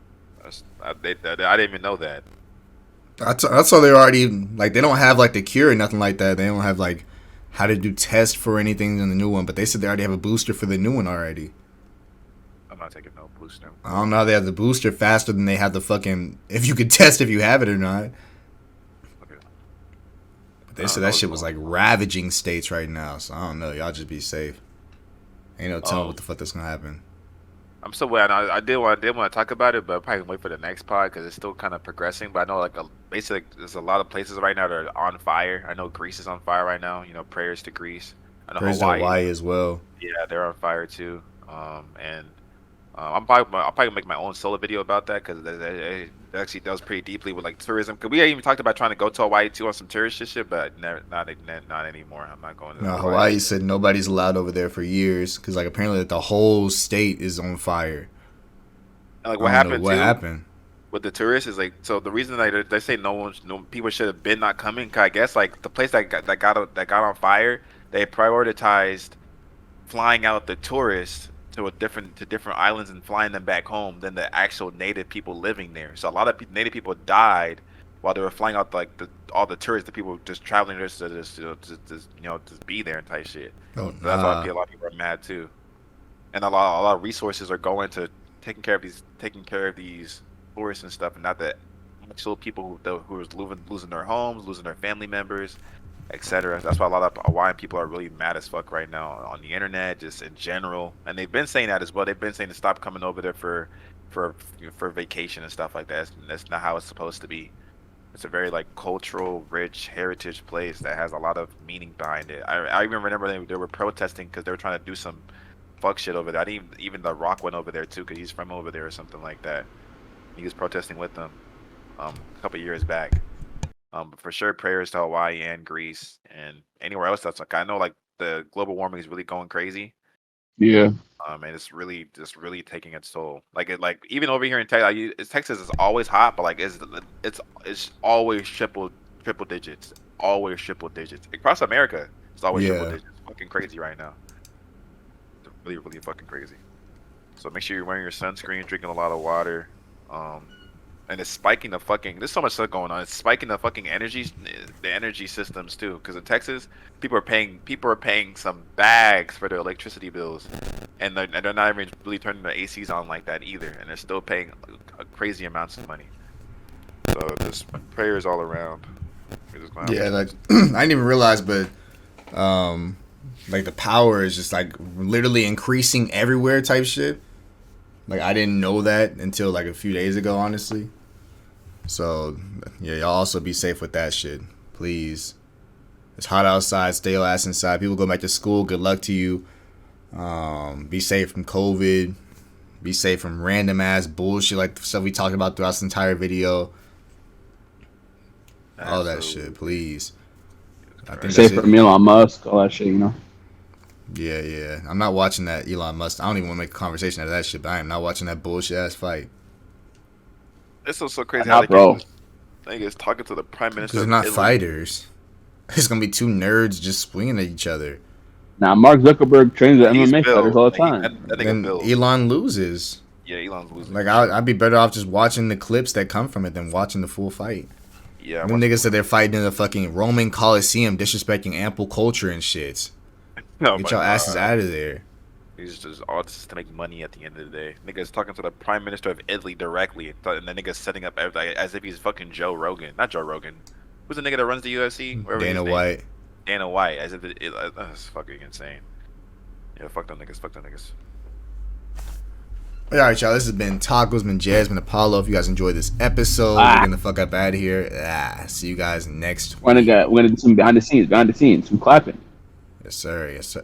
I didn't even know that. I saw they already like they don't have like the cure or nothing like that. They don't have like how to do tests for anything in the new one, but they said they already have a booster for the new one already. I'm not taking no booster. I don't know how they have the booster faster than they have the fucking if you could test if you have it or not. Okay. But they said that shit was like ravaging states right now, so I don't know. Y'all just be safe. Ain't no telling what the fuck that's gonna happen. I'm still waiting. I did want to talk about it, but I'm probably gonna wait for the next pod because it's still kind of progressing. But I know like basically there's a lot of places right now that are on fire. I know Greece is on fire right now. You know, prayers to Greece. I know There's Hawaii as well. Yeah, they're on fire too. And I'll probably make my own solo video about that because it actually does pretty deeply with like tourism. Cause we even talked about trying to go to Hawaii too on some tourist shit, but not anymore. I'm not going to. No, Hawaii said nobody's allowed over there for years because like apparently like, the whole state is on fire. And, like I what don't know happened? What too, happened? with the tourists is like so the reason like they say no people should have been not coming. 'Cause I guess like the place that got on fire, they prioritized flying out the tourists to different islands and flying them back home than the actual native people living there. So a lot of native people died while they were flying out like all the tourists, the people just traveling just to just be there and type shit. Oh, So that's why I nah. feel a lot of people are mad too. And a lot of resources are going to taking care of these tourists and stuff, and not the actual people who are losing their homes, losing their family members, etc. That's why a lot of Hawaiian people are really mad as fuck right now on the internet, just in general. And they've been saying that as well. They've been saying to stop coming over there for vacation and stuff like that. That's not how it's supposed to be. It's a very like cultural, rich heritage place that has a lot of meaning behind it. I even remember they were protesting because they were trying to do some fuck shit over there. I think even The Rock went over there too because he's from over there or something like that. He was protesting with them a couple years back. But for sure, prayers to Hawaii and Greece and anywhere else that's like I know like the global warming is really going crazy. Yeah. And it's really just really taking its toll. Like even over here in Texas, Texas is always hot, but like it's always triple digits, always triple digits across America. It's always triple Yeah. digits. Fucking crazy right now. It's really fucking crazy. So make sure you're wearing your sunscreen, drinking a lot of water. And it's spiking the fucking. There's so much stuff going on. It's spiking the energy systems too. Because in Texas, people are paying some bags for their electricity bills, and they're not even really turning their ACs on like that either, and they're still paying crazy amounts of money. So just prayers all around. Yeah, like I didn't even realize, but like the power is just like literally increasing everywhere type shit. Like I didn't know that until like a few days ago, honestly. So yeah, y'all also be safe with that shit, please. It's hot outside. Stay your ass inside. People go back to school. Good luck to you. Be safe from COVID. Be safe from random ass bullshit like the stuff we talked about throughout this entire video. All that shit, please. I think Safe that's from it. Elon Musk, all that shit, you know. Yeah. I'm not watching that Elon Musk. I don't even want to make a conversation out of that shit, but I am not watching that bullshit ass fight. It's so crazy how Not bro. niggas talking to the prime Because minister they're of not Italy. fighters. It's gonna be two nerds just swinging at each other. Now Mark Zuckerberg trains with He's MMA fighters built. all the Like, time. that nigga Then built. Elon loses. Yeah, Elon's losing. Like for sure. I'd be better off just watching the clips that come from it than watching the full fight. Yeah, Them niggas said they're fighting in the fucking Roman Coliseum, disrespecting ample culture and shit. no, Get your asses out of there. He's just all just to make money at the end of the day. Niggas talking to the prime minister of Italy directly, and the niggas setting up everything as if he's fucking Joe Rogan. Not Joe Rogan. Who's the nigga that runs the UFC? Whatever his Dana name. White. Dana White. As if that's fucking insane. Yeah, fuck them niggas. Fuck them niggas. All right, y'all. This has been Tacos, been Jazz, been Apollo. If you guys enjoyed this episode, we're gonna fuck up out of here. See you guys next week. We're gonna do some behind the scenes, some clapping. Yes, sir. Yes, sir.